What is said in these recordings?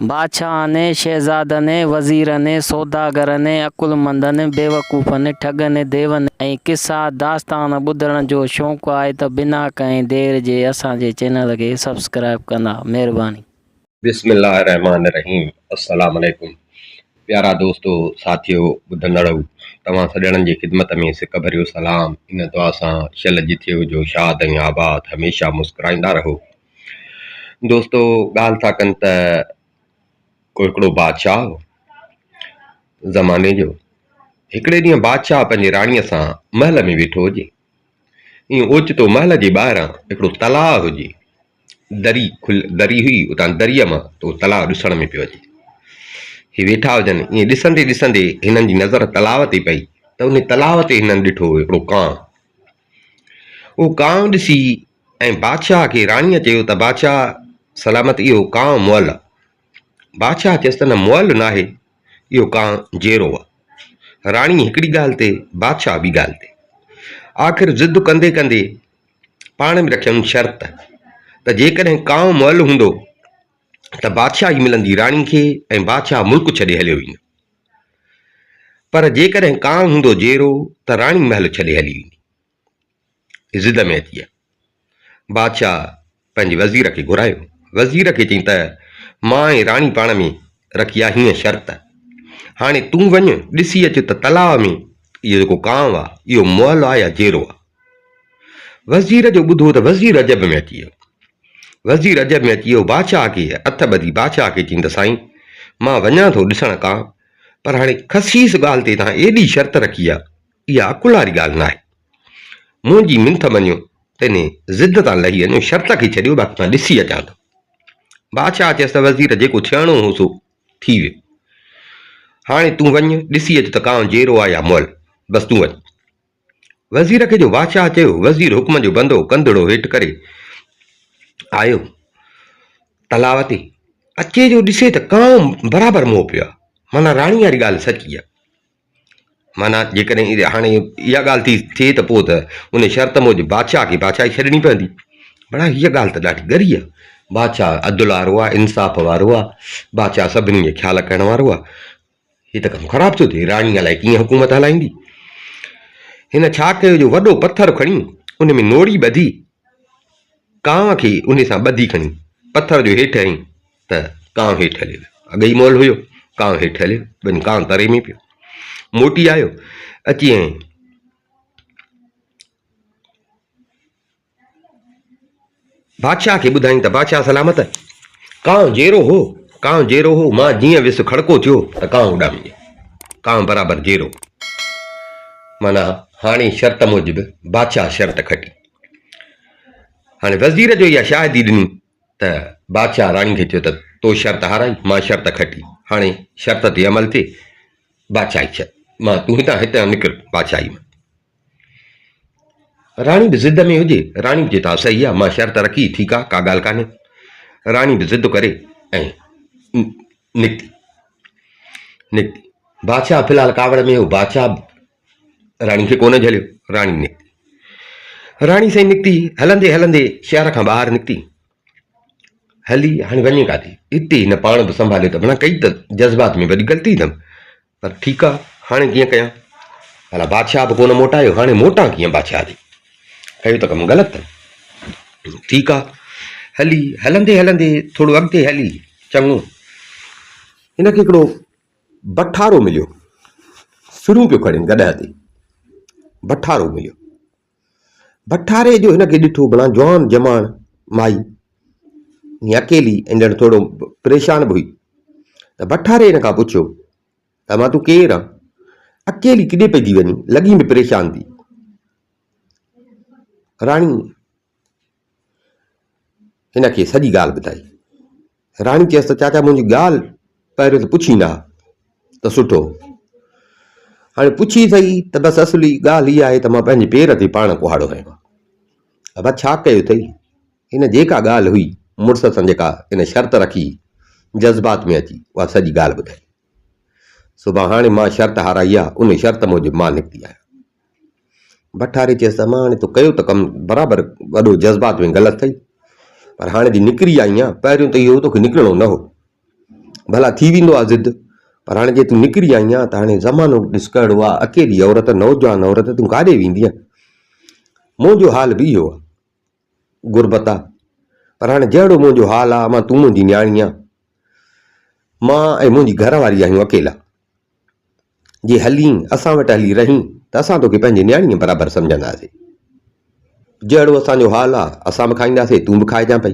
बादशाह ने शहज़ादा ने वज़ीर ने सौदागर ने अकुलमंद ने बेवकूफ़ ने ठग ने देवन ऐं किस्सा दास्तान ॿुधण जो शौक़ु आहे त बिना कंहिं देर जे असांजे चैनल खे सब्सक्राइब कंदा। महिरबानी। बिस्मिल्लाहिर्रहमानिर्रहीम। अस्सलाम वालेकुम। प्यारा दोस्तों, साथियों, ॿुधंदड़ो, तव्हां सॼणनि जी ख़िदमत में सिक भरियो सलाम। इन दुआ सां शल जिथे हुजो शाद ऐं आबाद, हमेशह मुस्कुराईंदा रहो। दोस्तों, ॻाल्हि था कनि त हिकिड़ो बादशाह हो ज़माने जो। हिकिड़े ॾींहुं बादशाह पंहिंजी राणीअ सां महल में वेठो हुजे। ईअं ओचितो महल जे ॿाहिरां हिकिड़ो तलाउ हुजे। दरी हुई, उतां दरीअ मां तो तलाउ ॾिसण में पियो अचे। ही वेठा हुजनि, ईअं ॾिसंदे ॾिसंदे हिननि जी नज़र तलाउ ते पई त उन तलाउ ते हिननि ॾिठो हिकिड़ो कांउ। उहो कांउ ॾिसी ऐं बादशाह खे राणीअ चयो त बादशाह सलामत, इहो कांउ मुअल आहे। बादशाह चयसि त न, मुअल न आहे, इहो कांउ जेरो आहे। राणी हिकिड़ी ॻाल्हि ते, बादशाह ॿी ॻाल्हि ते। आख़िर ज़िद कंदे कंदे पाण में रखियनि शर्त त जेकॾहिं कांउ मुअल हूंदो त बादशाही मिलंदी राणी खे ऐं बादशाह मुल्क छॾे हलियो वेंदो। पर जेकॾहिं कांउ हूंदो जेरो त राणी महल छॾे हली वेंदी। ज़िद में अची विया। बादशाह पंहिंजे वज़ीर खे घुरायो। वज़ीर खे चई त मां ऐं राणी पाण में रखी आहे हीअं शर्त, हाणे तूं वञ ॾिसी अच त तलाउ में इहो जेको कांउ आहे इहो मुअल आहे या जेरो आहे। वज़ीर जो ॿुधो त वज़ीर अजब में अची वियो। वज़ीर अजब में अची वियो। बादशाह खे हथ ॿधी बादशाह खे चई त साईं, मां वञा थो ॾिसण कांउ, पर हाणे ख़सीस ॻाल्हि ते तव्हां एॾी शर्त रखी आहे, इहा अकुल वारी ॻाल्हि न आहे। मुंहिंजी मिंथ मञियो त इन ज़िद तां लही वञो, शर्त खे छॾियो, बाक़ी मां ॾिसी अचां थो। बादशाह चयसि त वज़ीर, जेको थियणो हो सो थी वियो, हाणे तूं वञ ॾिसी अच त कांउ जेरो आहे या मुअल, बसि तूं वञ। वज़ीर खे जो बादशाह चयो, वज़ीर हुकुम जो बंदो कंधड़ो हेठि करे आयो तलाउ ते। अचे जो ॾिसे त कांउ बराबरि मोह पियो आहे, माना राणी वारी ॻाल्हि सची आहे। माना जेकॾहिं हाणे इहा ॻाल्हि थी थिए त पोइ त उन शर्त मूजिबि बादशाह खे बादशाही छॾणी पवंदी। बड़ा हीअ ॻाल्हि त ॾाढी ॻरी आहे। बादशाह अदुल वारो आहे, इंसाफ़ वारो आहे, बादशाह सभिनी जे ख़्याल करण वारो आहे। हीअ त कमु ख़राबु थो थिए। राणी अलाए कीअं हुकूमत हलाईंदी। हिन छा कयो जो वॾो पथर खणी उन में नोड़ी ॿधी कांउ खे उन सां ॿधी खणी पथर जो हेठि हईं त कांउ हेठि हलियो। अॻई मोल हुयो, कांउ हेठि हलियो। वञी कांउ तरे में पियो। मोटी आयो, अची ऐं बादशाह खे ॿुधाईं त बादशाह सलामत, कांउ जेरो हो, कांउ जेरो हो, मां जीअं वियुसि खड़को थियो त कांउ उॾामिजे, कांउ बराबरि जेरो। माना हाणे शर्त मूजिबि बादशाह शर्त खटी। हाणे वज़ीर जो इहा शाहिदी ॾिनी त बादशाह राणी खे चयो त तो शर्त हाराई, मां शर्त खटी, हाणे शर्त ते अमल थिए, बादशाही छॾ, मां तूं हितां निकिर बादशाही मां। राणी बि ज़िद में हुजे। राणी बि चए था सही आहे, मां शर्त रखी, ठीकु आहे, का ॻाल्हि कान्हे। राणी बि ज़िद करे ऐं निकिती। बादशाह फ़िलहाल कावड़ में हो। बादशाह राणी खे कोन झलियो। राणी निकिती। राणी साईं निकिती, हलंदे हलंदे शहर खां ॿाहिरि निकिती, हली हाणे वञे काथे। हिते हिन पाण बि संभालियो त भला कई त जज़्बात में वॾी ग़लती अथमि, पर ठीकु आहे, हाणे कीअं कयां। भला बादशाह बि कोन मोटायो, हाणे मोटां कीअं बादशाह ॾे, कयो त कमु ग़लति अथमि। ठीकु आहे, हली हलंदे हलंदे थोरो अॻिते हली चङो, हिनखे हिकिड़ो बठारो मिलियो। शुरू पियो खणे गॾह ते, बठारो मिलियो। बठारे जो हिनखे ॾिठो, भला जवान जमाण माई, हीअं अकेली, ॼण थोरो परेशान बि हुई। त बठारे हिन खां पुछियो त मां तूं केरु आहे, अकेली किॾे पइजी वञी, लॻी बि परेशान थी। राणी हिनखे सॼी ॻाल्हि ॿुधाई। राणी चयसि त चाचा, मुंहिंजी ॻाल्हि पहिरियों त पुछी न त सुठो, हाणे पुछी सही त बसि असली ॻाल्हि इहा आहे त मां पंहिंजे पेर ते पाण कुहाड़ो हयो आहे। बसि छा कयो अथई। हिन जेका ॻाल्हि हुई मुड़ुस सां जेका हिन शर्त रखी, जज़्बात में अची उहा सॼी ॻाल्हि ॿुधाई। सुभाणे हाणे मां शर्त हाराई आहे, उन शर्त मूजिबि मां निकिती आहियां। बठारे चयसि त मां हाणे तो कयो त कमु बराबरि, वॾो जज़्बात में ग़लति अथई, पर हाणे जी निकिरी आई आहियां, पहिरियों त इहो तोखे निकिरणो न हो। भला थी वेंदो आहे ज़िद, पर हाणे जे तूं निकिरी आई आहीं त हाणे ज़मानो ॾिसकणो आहे, अकेली औरत, नौजवान औरत, तूं काॾे वेंदीअ? मुंहिंजो हाल बि इहो आहे, गुरबत आहे। पर हाणे जहिड़ो मुंहिंजो हाल आहे, मां तूं मुंहिंजी न्याणी आहे, मां ऐं मुंहिंजी घरवारी आहियूं अकेला। जे हली असां वटि हली रहीं त असां तोखे पंहिंजे न्याणीअ बराबरि सम्झंदासीं। जहिड़ो असांजो हाल आहे असां बि खाईंदासीं, तूं बि खाइजां पई।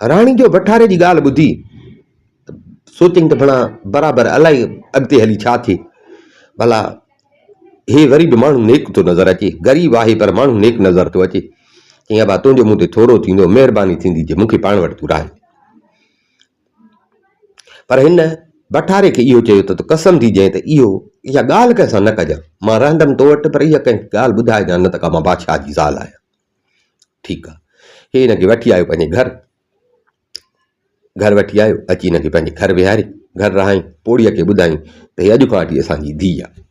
राणी जो बठारे जी ॻाल्हि ॿुधी त सोचियईं त भला बराबरि अलाए अॻिते हली छा थिए। भला हे वरी बि माण्हू नेक थो नज़र अचे, ग़रीब आहे पर माण्हू नेक नज़र थो अचे। चईं बा तुंहिंजो मूं ते थोरो थींदो, महिरबानी थींदी जे मूंखे पाण वटि तूं रहे। पर हिन बठारे खे इहो चयो त कसम थी जांइ त इहा ॻाल्हि कंहिंसां न कजां, मां रहंदमि तो वटि, पर इहा कंहिं ॻाल्हि ॿुधाइजां न त का मां बादशाह जी ज़ाल आहियां। ठीकु आहे, हे हिनखे वठी आयो पंहिंजे घर वठी आयो, अची हिनखे पंहिंजे घर विहारे, घर रहाई, पोड़ीअ खे ॿुधाई त हे अॼु खां वठी असांजी धीउ आहे।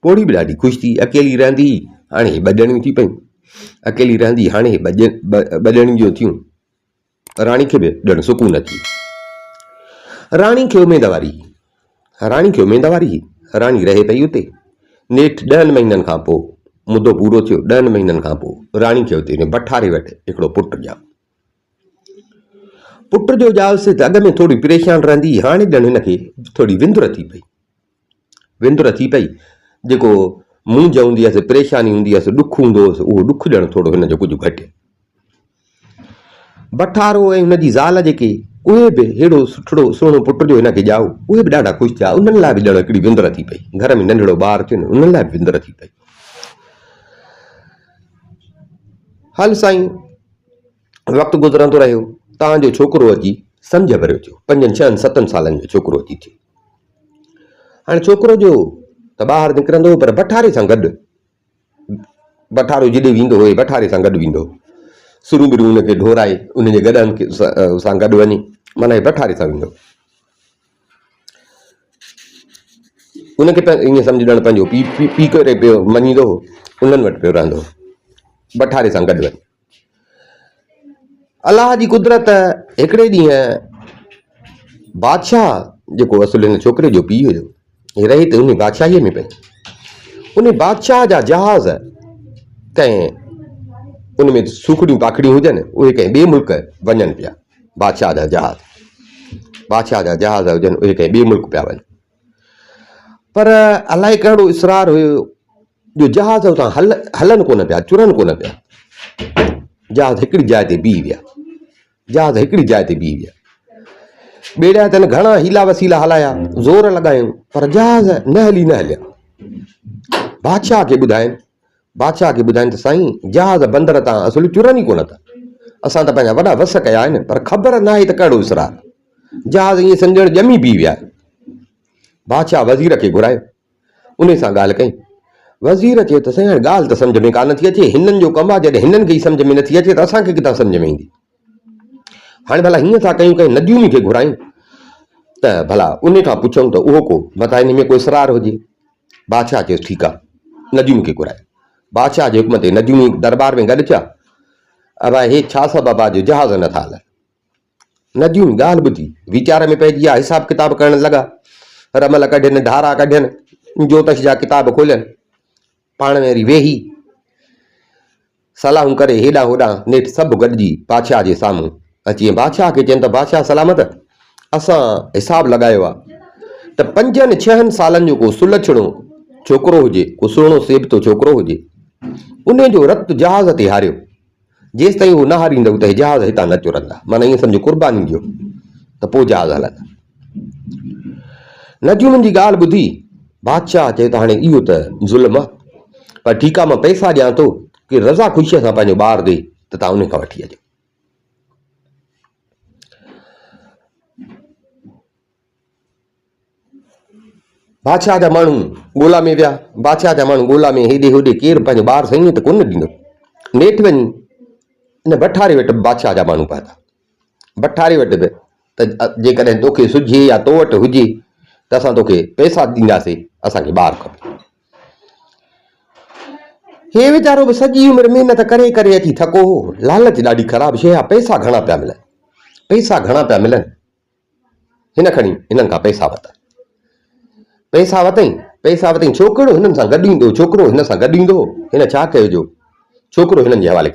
पोड़ी बि ॾाढी ख़ुशि थी, अकेली रहंदी, हाणे हे ॿ ॼणियूं थी पयूं, अकेली रहंदी, हाणे हे ॿ ॼणियूं जो थियूं। राणी खे बि ॼण सुकून अची। राणी खे उमेदवारी, राणी रहे पई उते। नेठि 10 महीननि खां पोइ, मुदो पूरो थियो, 10 महीननि खां पोइ राणी खे उते बठारे वटि हिकिड़ो पुटु ॼाओ। पुट जो ॼायोसीं त अॻ में थोरी परेशान रहंदी, हाणे ॼण हिनखे थोरी विंदुर थी पई। जेको मुंझ हूंदी हुअसि, परेशानी हूंदी हुअसि, ॾुख हूंदो हुअसि, उहो ॾुख ॼण थोरो हिनजो कुझु घटियो। बठारो ऐं हुनजी ज़ाल जेके, उहे बि हेॾो सुहिणो पुट जो हिनखे ॼाओ, उहे बि ॾाढा ख़ुशि थिया। उन्हनि लाइ बि ॼण हिकिड़ी विंदुर थी पई, घर में नंढड़ो ॿारु थियो न, उन्हनि लाइ बि विंदुर थी पई। हल साईं, वक़्तु गुज़रंदो रहियो, तव्हांजो छोकिरो अची सम्झ भरियो थियो, 5, 6, 7 सालनि जो छोकिरो अची थियो। हाणे छोकिरो जो त ॿाहिरि निकिरंदो हो, पर बठारे सां गॾु, बठारो जिॾे वेंदो हुओ बठारे सां गॾु वेंदो हो। सुरू बिरू हुनखे ढोराए, उनजे गॾनि सां गॾु वञी, माना बठारे सां वेंदो। उनखे ईअं सम्झ ॼण पंहिंजो पी करे पियो मञींदो हो, उन्हनि वटि पियो रहंदो हो, बठारे सां गॾु वञी। अलाह जी कुदरत, हिकिड़े ॾींहुं बादशाह जेको असुल हिन छोकिरे जो पीउ हुयो, हे रहे त उन बादशाहीअ में पई। उन बादशाह जा जहाज़ कंहिं उनमें सुखड़ियूं पाखड़ियूं हुजनि, उहे कंहिं ॿिए मुल्क वञनि पिया। बादशाह जा जहाज़ हुजनि, उहे कंहिं ॿिए मुल्क पिया वञनि। पर अलाए कहिड़ो इसरार हुयो जो जहाज़ उतां हलनि कोन पिया, चुरनि कोन पिया। जहाज़ हिकिड़ी जाइ ते बीह विया। ॿेड़िया अथनि घणा हीला वसीला हलाया, ज़ोर लॻायूं, पर जहाज़ न हलिया। बादशाह खे ॿुधाइनि त साईं, जहाज़ बंदर तां असुल चुरनि ई कोन था। असां त पंहिंजा वॾा वस कया आहिनि, पर ख़बर न आहे त कहिड़ो इसरार। जहाज़ ईअं सम्झण ॼमी बीह विया। बादशाह वज़ीर खे घुरायो, उन सां ॻाल्हि कई। वज़ीर चयो त साईं, हाणे ॻाल्हि त सम्झ में कान थी अचे, हिननि जो कमु आहे, जॾहिं हिननि खे ई सम्झ में नथी अचे त असांखे किथां सम्झ में ईंदी। हाणे भला हीअं था कयूं, कंहिं नदियुनि खे घुरायूं त भला उन खां पुछूं त उहो को मथां हिन में को इसरार हुजे। बादशाह चयोसि ठीकु आहे, नदियुनि खे घुराए। बादशाह जे हुकुम ते नदियूं दरबार में गॾु थिया। अब हे छा सबबु आहे जो जहाज़ नथा हलनि। नदियूं ॻाल्हि ॿुधी वीचार में पइजी विया, हिसाब किताब करण लॻा, रमल कढनि, धारा कढनि, ज्योतिष जा किताब खोलनि, पाण में वरी वेही सलाहूं करे हेॾां होॾां नेठि सभु गॾिजी बादशाह जे साम्हूं अची। बादशाह खे चवनि त बादशाह सलामत, असां हिसाब लॻायो आहे त 5-6 सालनि जो को सुलछणो छोकिरो हुजे, को सुहिणो सेबतो छोकिरो हुजे, उन जो रत जहाज़ ते हारियो। जेसि ताईं उहो न हारींदव त जहाज़ हितां न चुरंदा, माना ईअं सम्झो कुर्बानी ॾियो त पोइ जहाज़ हलंदा। नदियुनि जी ॻाल्हि ॿुधी बादशाह चयो त हाणे इहो त ज़ुल्म आहे, पर ठीकु आहे, मां पैसा ॾियां थो कि रज़ा ख़ुशीअ सां पंहिंजो ॿारु ॾे त तव्हां उन खां वठी अचो। बादशाह जा माण्हू ॻोल्हा में विया। हेॾे होॾे केरु पंहिंजो ॿारु सही त कोन ॾींदो। नेठि वञी इन बठारे वटि बादशाह जा माण्हू पहुता। बठारे वटि बि त जेकॾहिं तोखे सुझे या तो वटि हुजे त असां तोखे पैसा ॾींदासीं, असांखे ॿारु खपे। हे वीचारो बि सॼी उमिरि महिनत करे करे अची थको हो। लालच ॾाढी ख़राबु शइ आहे। पैसा घणा पिया मिलनि। हिन खणी हिननि खां पैसा वरितईं छोकिरो हिननि सां गॾु ईंदो, छोकिरो हिन सां गॾु ईंदो। हिन छा कयो जो छोकिरो हिननि जे हवाले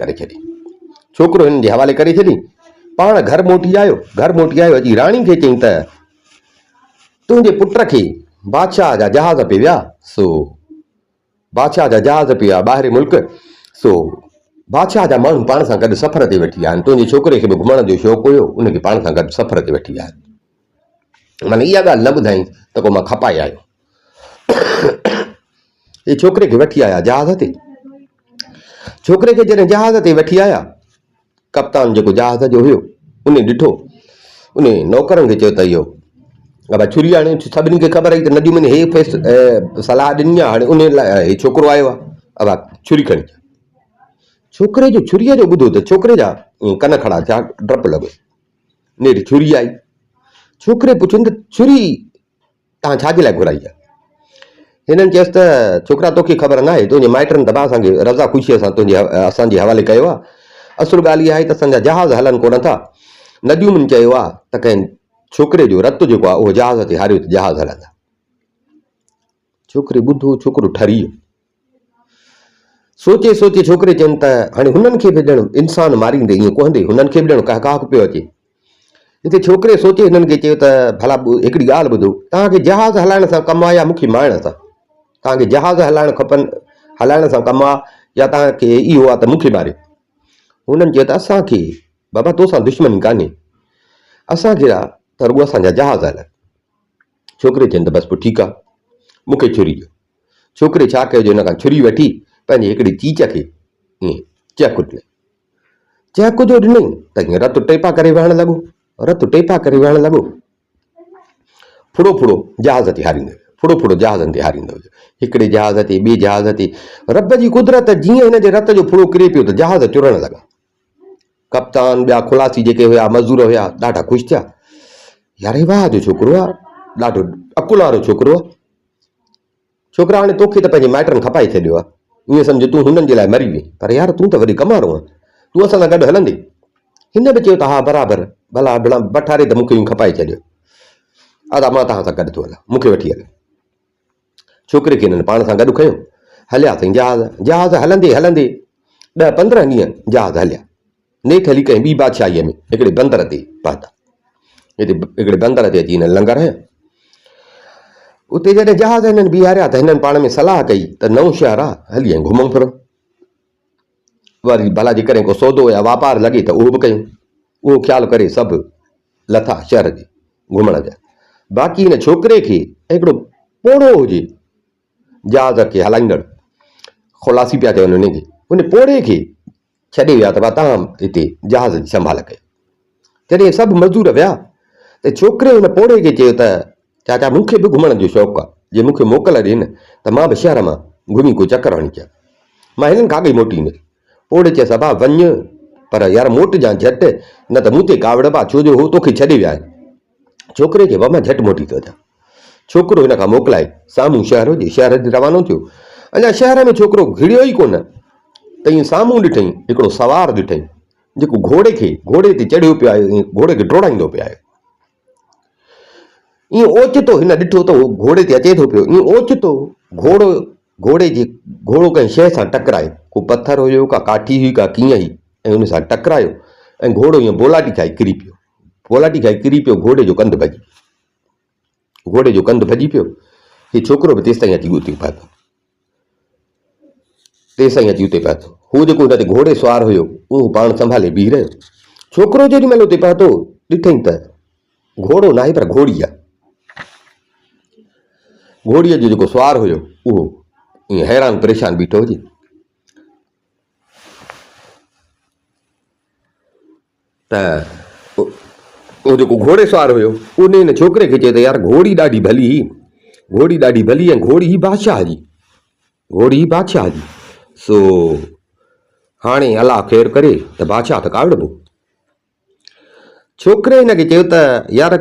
करे छॾी। पाण घर मोटी आयो अची राणी खे चई त तुंहिंजे पुट खे बादशाह जा जहाज़ पे विया, सो बादशाह जा जहाज़ पे विया ॿाहिरि मुल्क, सो बादशाह जा माण्हू पाण सां गॾु सफ़र ते वठी आया आहिनि। तुंहिंजे छोकिरे खे बि घुमण जो शौक़ु हुयो, उनखे पाण सां गॾु सफ़र ते वठी आया। माना इहा ॻाल्हि न ॿुधाई त को मां खपाए आयो। हे छोकिरे खे वठी आया जहाज़ ते। छोकिरे खे जॾहिं जहाज़ ते वठी आया, कप्तान जेको जहाज़ जो हुयो उन ॾिठो, उन नौकरनि खे चयो त इहो अब छुरी हाणे सभिनी खे ख़बर आई त नदियूं में हे सलाह ॾिनी आहे, हाणे उन लाइ छोकिरो आयो आहे, अब छुरी खणी। छोकिरे जो छुरीअ जो ॿुधो त छोकिरे जा कन खड़ा थिया, डपु लॻो। नेठि छुरी आई। छोकिरे पुछनि त छुरी तव्हां छाजे लाइ घुराई आहे? हिननि चयसि त छोकिरा तोखे ख़बर न आहे, तुंहिंजे माइटनि दॿा असांखे रज़ा ख़ुशीअ सां असांजे हवाले कयो आहे। असुलु ॻाल्हि इहा आहे त असांजा जहाज़ हलनि कोन था। नदियुनि में चयो आहे त कंहिं छोकिरे जो रतु जेको आहे उहो जहाज़ ते हारियो त जहाज़ हलंदा। छोकिरे ॿुधो, छोकिरो ठरी वियो। सोचे छोकिरे चवनि त हाणे हुननि खे बि ॼण इंसान मारींदे ईअं कोहंदे, हुननि खे बि ॼण कहकाक पियो अचे। हिते छोकिरे सोचे हिननि खे चयो त भला हिकिड़ी ॻाल्हि ॿुधो, तव्हांखे जहाज़ हलाइण सां कमु आहे या मूंखे मारण सां? तव्हांखे जहाज़ हलाइण सां कमु आहे या तव्हांखे इहो आहे त मूंखे मारियो? हुननि चयो त असांखे बाबा तोसां दुश्मनी कान्हे, असांखे त रुॻो असांजा जहाज़ हलनि। छोकिरे चवनि त बसि पोइ ठीकु आहे, मूंखे छुरी ॾियो। छोकिरे छा कयो जो हिन खां छुरी वठी पंहिंजी हिकिड़ी चीच खे ईअं चक जो ॾिनई त हीअं रतु टेपा करे वहणु लॻो। फुड़ो जहाज़ ते जहाज़नि ते हारींदो हुयो, हिकिड़े जहाज़ ते ॿिए जहाज़ ते। रब जी कुदरत, जीअं हिन जे रत जो फुड़ो किरे पियो त जहाज़ चुरण लॻा। कप्तान ॿिया खुलासी जेके हुया, मज़दूर हुया, ॾाढा ख़ुशि थिया। यार वाह जो छोकिरो आहे, ॾाढो अकुल वारो छोकिरो आहे। छोकिरा हाणे तोखे त पंहिंजे माइटनि खपाए छॾियो आहे, ईअं सम्झ तूं हुननि जे लाइ मरी वई, पर यार तूं त वरी कमारो आहे, तूं असां सां गॾु हलंदे। हिन बि चयो त हा बराबरि, भला भला बठारे त मूंखे ईअं खपाए छॾियो, अदा मां तव्हां सां गॾु थो हलां, मूंखे वठी हल। छोकिरे खे हिननि पाण सां गॾु खयो, हलिया अथई जहाज़ हलंदे 10-15 ॾींहं जहाज़ हलिया। नेठि हली कंहिं ॿी बादशाहीअ में हिकिड़े बंदर ते पहुता। हिकिड़े बंदर ते अची हिननि लंगर हयां। उते जॾहिं जहाज़ हिननि बीहारिया त हिननि पाण में सलाह कई त नओं शहर आहे, हली ऐं घुमूं फिरूं, वरी भला जेकॾहिं को सौदो या वापारु लॻे त उहो बि कयूं। उहो ख़्यालु करे सभु लथा शहर जे घुमण जा। बाक़ी हिन छोकिरे खे हिकिड़ो पोड़ो हुजे जहाज़ खे हलाईंदड़, खुलासी पिया चवनि उनखे, उन पोड़े खे छॾे विया त तव्हां हिते जहाज़ जी संभाल कयो। जॾहिं सभु मज़दूर विया त छोकिरे हुन पोड़े खे चयो त चाचा मूंखे बि घुमण जो शौक़ु आहे, जे मूंखे मोकल ॾियनि त मां बि शहर मां घुमी को चकर हणी अचां, मां हिननि खां अॻु ई मोटी ईंदुसि। पोड़े चयसि अबा वञ, पर यार मोटिजां झटि, न त मूं ते कावड़ पा, छो जो हू तोखे छॾे विया आहिनि। छोकिरे खे बाबा झटि मोटी थो अचां। छोकिरो हिन खां मोकिलाए साम्हूं शहर हुजे, शहर ते रवानो थियो। अञा शहर में छोकिरो घिड़ियो ई कोन त ईअं साम्हूं ॾिठईं हिकिड़ो सवार ॾिठईं जेको घोड़े ते चढ़ियो पियो आहे, घोड़े खे डोड़ाईंदो पियो आहे। ईअं ओचितो हिन ॾिठो त उहो घोड़े ते अचे थो पियो, ईअं ओचितो घोड़ो कंहिं शइ सां टकरायो, को पथर हुयो, का काठी हुई, का कीअं हुई, ऐं हुन सां टकरायो ऐं घोड़ो ईअं बोलाटी खाई किरी पियो। घोड़े जो कंधु भॼी पियो। हीउ छोकिरो बि तेसिताईं अची उते पहुतो। हू जेको हुन ते घोड़े सुवार हुयो उहो पाण संभाले बीह रहियो। छोकिरो जेॾी महिल उते पहुतो ॾिठईं त घोड़ो न आहे पर घोड़ी आहे। घोड़ीअ जो जेको सुवार हुयो उहो ईअं हैरान परेशान बीठो हुजे। त उहो जेको घोड़े सुवार हुयो उन हिन छोकिरे खे चयो त यार घोड़ी ॾाढी भली ऐं घोड़ी ही बादशाह जी, सो हाणे अलाह ख़ैर करे त बादशाह त कावड़बो। छोकिरे हिन खे चयो त यार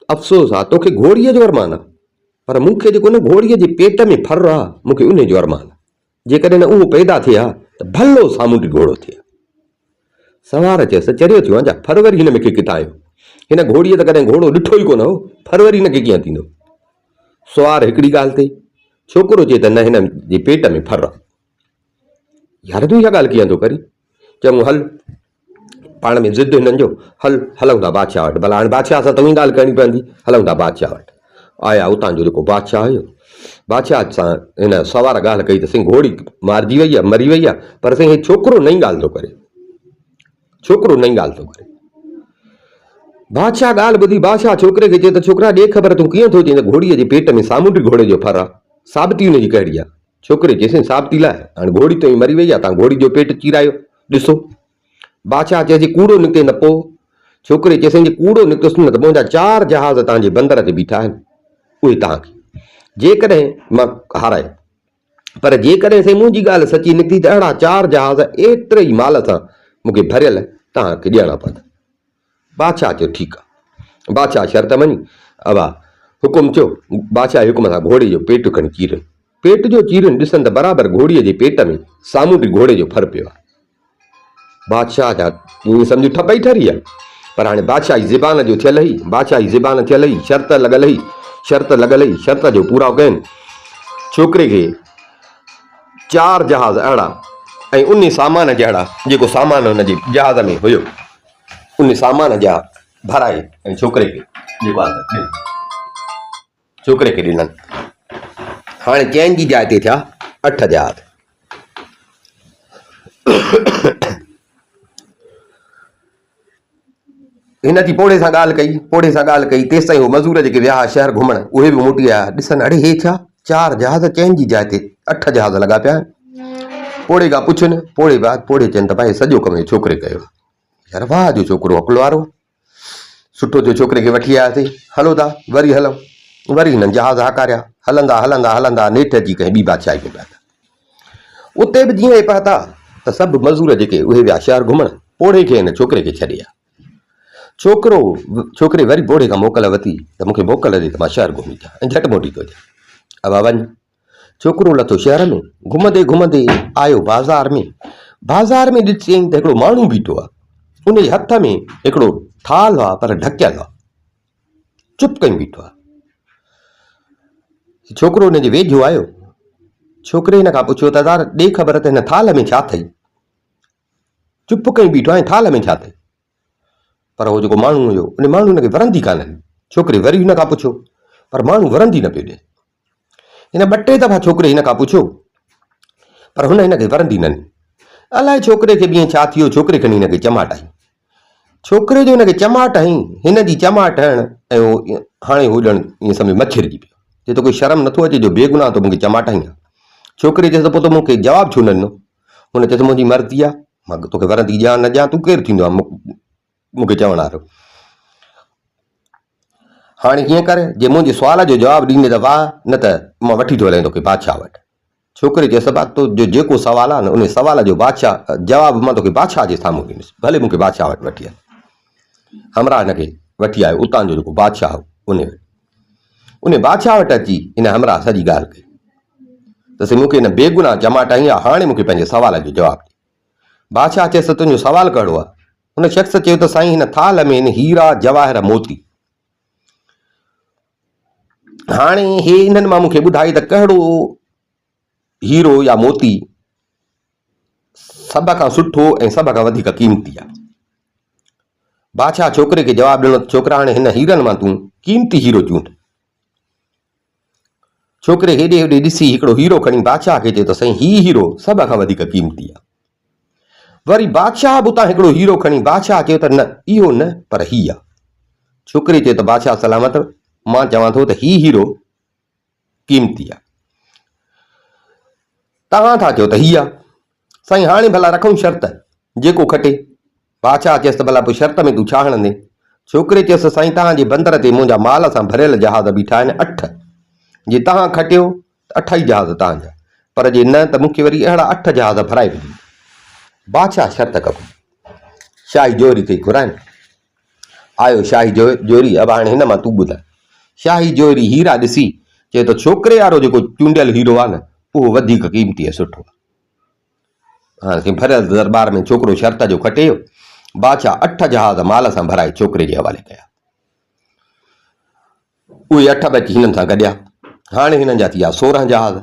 अफ़सोस आहे तोखे घोड़ीअ जो अरमान आहे, पर मूंखे जेको न घोड़ीअ जे पेट में फर आहे, मूंखे उन जो अरमान आहे। जेकॾहिं न उहो पैदा थिए हा त भलो सामूंडी घोड़ो थिए। सवार चयसि चरियो थियो अञा फर वरी हिन मूंखे किथां आयो, हिन घोड़ीअ त कॾहिं घोड़ो ॾिठो ई कोन हो। फरवरी न खे कीअं थींदो? सुवार हिकिड़ी ॻाल्हि ते छोकिरो चए त न हिन जे पेट में फर आहे। यार तूं इहा ॻाल्हि कीअं थो करी? चङो हल, पाण में ज़िद हिननि जो, हल हलूं था बादशाह वटि। भला हाणे बादशाह सां तव्हीं ॻाल्हि करणी पवंदी, हलूं था बादशाह वटि। आया उतां जो जेको बादशाह हुयो, बादशाह सां हिन सवार ॻाल्हि कई त साईं घोड़ी मारिजी वई आहे, मरी वई आहे, पर साईं हे छोकिरो नई ॻाल्हि थो करे, छोकिरो नई ॻाल्हि थो करे। बादशाह ॻाल्हि ॿुधी बादशाह छोकिरे खे चए त छोकिरा ॾे ख़बर तूं कीअं थो चई त घोड़ीअ जे पेट में सामुंडी घोड़े जो फर आहे, साबिती हुनजी कहिड़ी आहे? छोकिरे चएसि साबिती लाइ हाणे घोड़ी तो मरी वई आहे, तव्हां घोड़ी जो पेट चीरायो ॾिसो। बादशाह चएसि कूड़ो निकिते न पोइ? छोकिरे चएसि जे कूड़ो निकितुसि न त मुंहिंजा 4 जहाज़ तव्हांजे बंदर ते बीठा आहिनि, उहे तव्हांखे जेकॾहिं मां हाराए, पर जेकॾहिं साईं मुंहिंजी ॻाल्हि सची निकिती त अहिड़ा 4 जहाज़ एतिरे ई माल सां मूंखे भरियल तव्हांखे ॾियणा पवंदा। बादशाह चयो ठीकु आहे। बादशाह शर्त मञी, अब हुकुम चयो। बादशाह जे हुकुम सां घोड़े जो पेट खणी चीरियो, पेट जो चीरियुनि ॾिसनि त बराबरि घोड़ीअ जे पेट में सामुंडी घोड़े जो फर पियो आहे। बादशाह जा ईअं सम्झो ठप ई ठरी आहे, पर हाणे बादशाह जी ज़बान जो थियल ई, बादशाह जी ज़बान थियल ई, शर्त लॻल ई, शर्त लॻल ई, शर्त जो पूरा कयनि। छोकिरे खे 4 जहाज़ अहिड़ा ऐं उन सामान जहिड़ा जेको सामान हुनजे जहाज़ में हुयो, उन सामान जा भराए ऐं छोकिरे खे जेको आहे छोकिरे खे ॾिननि। हाणे चैन जी जाइ ते थिया 8 जहाज़। हिन जी पोड़े सां ॻाल्हि कई, पोड़े सां ॻाल्हि कई, तेसि ताईं उहे मज़ूर जेके विया हुआ शहर घुमण, उहे बि मोटी आया, ॾिसनि अड़े हे छा 4 जहाज़ चैन जी जाइ ते 8 जहाज़ लॻा पिया आहिनि। पोड़े खां पुछनि, पोड़े चवनि त भाई सॼो कमु छोकिरे कयो। यार वाह जो छोकिरो अकुल वारो, सुठो जो छोकिरे खे वठी आयासीं, हलो था वरी हलूं। वरी हिननि जहाज़ हकारिया, हलंदा हलंदा हलंदा नेठि अची कंहिं ॿी बादशाह खे पिया था। उते बि जीअं पहुता त सभु मज़ूर जेके उहे विया शहर घुमण, पोड़े खे हिन छोकिरे खे छॾे आ। छोकिरे वरी पोड़े खां मोकल वरिती त मूंखे मोकल ॾे त मां शहर घुमी अचां ऐं झटि मोटी थो अचां। अब वञ। छोकिरो लथो शहर में, घुमंदे घुमंदे आयो बाज़ार में। बाज़ार में ॾिसईं त हिकिड़ो माण्हू बीठो आहे, उन जे हथ में हिकिड़ो थाल आहे पर ढकियल आहे, चुप कहीं बीठो आहे। छोकिरो हुन जे वेझो आयो, छोकिरे हिन खां पुछियो त यार ॾे ख़बर त हिन थाल में छा अथई? चुप कहीं बीठो आहे, थाल में छा अथई? पर उहो जेको माण्हू हुयो, उन माण्हू हुनखे वरंदी कान ॾिनी। छोकिरे वरी हिन खां पुछियो, पर माण्हू वरंदी न पियो ॾे। हिन 2-3 दफ़ा छोकिरे हिन खां पुछियो, पर हुन हिनखे वरंदी न ॾिनी। अलाए छोकिरे खे ॿीं छा थियो, छोकिरे खणी हिनखे चमाट आई। छोकिरे जो हिनखे चमाट हईं, हिन जी चमाट हण ऐं उहो हाणे हू ॼण ईअं सम्झो मच्छरजी पियो। चए तो कोई शर्म नथो अचे जो बेगुनाह तो मूंखे चमाट हईं? छोकिरे चएसि पोइ त मूंखे जवाबु छो न ॾिनो? हुन चएसि मुंहिंजी मर्ज़ी आहे, मां तोखे वरंदी ॾियां न ॾियां, तूं केरु थींदो आहे मूंखे चवण वारो? हाणे हीअं कर, जे मुंहिंजे सुवाल जो जवाबु ॾींदे त वाह, न त मां वठी थो हलां तोखे बादशाह वटि। छोकिरे चएसि तुंहिंजो जेको सुवाल आहे न, उन सुवाल जो बादशाह जवाबु मां तोखे बादशाह जे साम्हूं ॾींदुसि, भले मूंखे बादशाह वटि वठी हल। हमरा हिनखे वठी आयो, उतां जो जेको बादशाह हो उन बादशाह वटि अची हिन हमरा सॼी ॻाल्हि कई त साईं मूंखे हिन बेगुनाह चमाट आई आहे, हाणे मूंखे पंहिंजे सुवाल जो जवाबु ॾे। बादशाह चएसि तुंहिंजो सुवालु कहिड़ो आहे? हुन शख़्स चयो त साईं हिन थाल में हिन हीरा जवाहर मोती। हाणे हे हिननि मां मूंखे ॿुधाई त कहिड़ो हीरो या मोती सभ खां सुठो ऐं सभ खां वधीक क़ीमती आहे। बादशाह छोकिरे खे जवाबु ॾिनो, छोकिरा हाणे हिन हीरनि मां तूं क़ीमती हीरो चूंड। छोकिरे हेॾे होॾे ॾिसी हिकिड़ो हीरो खणी बादशाह खे चयो त साईं ही हीरो सभ खां वधीक क़ीमती आहे। वरी बादशाह बि उतां हिकिड़ो हीरो खणी, बादशाह चयो त न इहो न, पर ही आहे। छोकिरे चयो त बादशाह सलामत, मां चवां थो त ही हीरो क़ीमती आहे, तव्हां था चयो त ही आहे। साईं हाणे भला रखूं शर्त, जेको खटे। बादशाह चयसि त भला पोइ शर्त में तूं छा हणंदे? छोकिरे चयसि साईं तव्हांजे बंदर ते मुंहिंजा माल सां भरियल जहाज़ बीठा आहिनि 8, जे तव्हां खटियो त 8 ई जहाज़ तव्हांजा, पर जे न त मूंखे वरी अहिड़ा 8 जहाज़ भराए ॾिनी। बादशाह शर्त कबूल, शाही जोरी खे घुराइनि। आयो शाही जोरी, अब हाणे हिन मां तूं ॿुधाए। शाही जोरी हीरा ॾिसी चए तो छोकिरे वारो जेको चूंडियल हीरो आहे न, उहो वधीक क़ीमती ऐं सुठो आहे। हाणे भरियल दरबार में छोकिरो शर्त जो खटे, बादशाह 8 जहाज़ माल सां भराए छोकिरे जे हवाले कया। उहे 8 बची हिननि सां गॾिया। हाणे हिननि जा थी विया 16 जहाज़।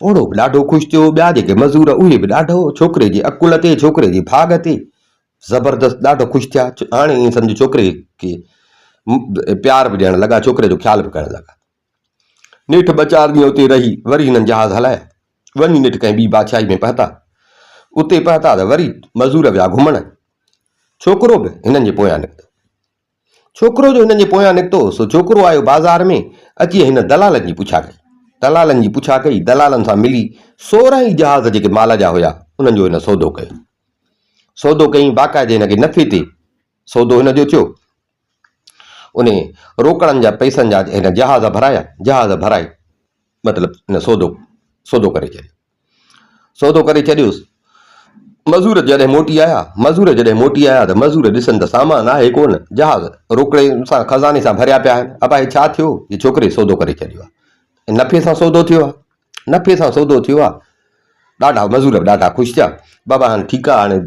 ओड़ो बि ॾाढो ख़ुशि थियो। ॿिया जेके मज़दूर उहे बि ॾाढो छोकिरे जे अकुल ते, छोकिरे जे भाग ते ज़बरदस्त ॾाढो ख़ुशि थिया। हाणे ईअं सम्झो छोकिरे खे प्यार बि ॾियणु लॻा, छोकिरे जो ख़्यालु बि करणु लॻा। नेठि 2-4 ॾींहं उते रही वरी हिननि जहाज़ हलाया। वञी नेठि कंहिं ॿी बादशाही में पहुता। उते पहुता त वरी मज़दूर विया घुमण। छोकिरो बि हिननि जे पोयां निकितो। छोकिरो जो हिननि जे पोयां निकितो सो छोकिरो आयो बाज़ार में। अची हिन दलालनि जी पुछा कई। दलालनि जी पुछा कई, दलालनि सां मिली 16 ई जहाज़ जेके माल जा हुया उन्हनि जो हिन सौदो कयो। सौदो कई बाक़ाइदे हिनखे नफ़े ते सौदो हिन जो थियो। उन रोकड़नि जा पैसनि जा हिन जहाज़ भराया। जहाज़ भराए मतिलबु हिन सौदो करे छॾियो। सौदो करे छॾियोसि। मज़ूर जॾहिं मोटी आया त मज़ूर ॾिसनि त सामान आहे कोन। जहाज़ रोकड़े सां खज़ाने सां भरिया पिया आहिनि। अबा हे छा थियो? हे छोकिरे सौदो करे छॾियो आहे। नफ़े सां सौदो थियो आहे। नफ़े सां सौदो थियो आहे। ॾाढा मज़ूर बि ॾाढा ख़ुशि थिया। बाबा हाणे ठीकु आहे, हाणे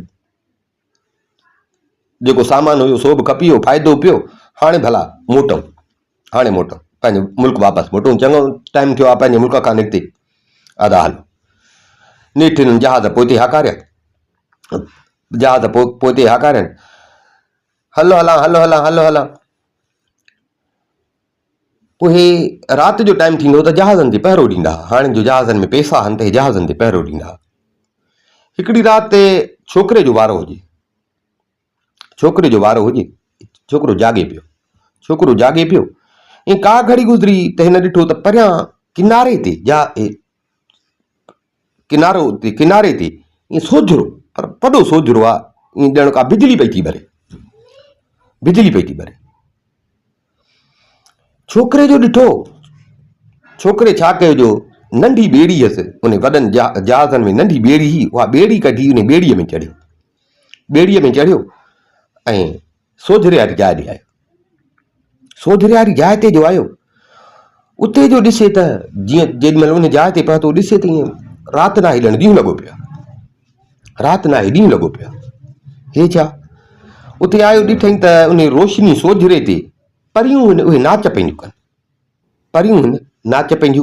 जेको सामान हुयो सो बि खपी वियो, फ़ाइदो पियो। हाणे भला मोटूं, हाणे मोटूं पंहिंजे मुल्क वापसि मोटूं। चङो टाइम थियो आहे पंहिंजे मुल्क खां निकिते। अदा हलो नेठि हिननि जहाज़ पोइते हाकारिया। जहाज़ पोइते हाकारियनि। हलो हलां। पोइ हे राति जो टाइम थींदो त जहाज़नि ते पहिरो ॾींदा। हाणे जो जहाज़नि में पैसा आहिनि त हे जहाज़नि ते पहिरो ॾींदा। हिकिड़ी राति ते छोकिरे जो वारो हुजे। छोकिरो जागे पियो। ऐं का घड़ी गुज़री त हिन ॾिठो त परियां किनारे ते ईअं सोझरो, पर वॾो सोझरो आहे। ईअं ॼण का बिजली पई थी भरे। छोकिरे जो ॾिठो। छोकिरे छा कयो जो नंढी ॿेड़ी हुअसि उन वॾनि जहाज़नि में नंढी ॿेड़ी हुई। उहा ॿेड़ी कढी उन ॿेड़ीअ में चढ़ियो ऐं सोझरे वारी जाइ ते आयो। सोझरे वारी जाइ ते जो आयो उते जो ॾिसे त जीअं जेॾीमहिल उन जाइ ते पहुतो ॾिसे त ईअं राति नाहे ॾियणु ॾींहुं लॻो पियो। हे छा? उते आयो ॾिठई त उन रोशनी सोझरे ते परियूं उहे नाच पंहिंजियूं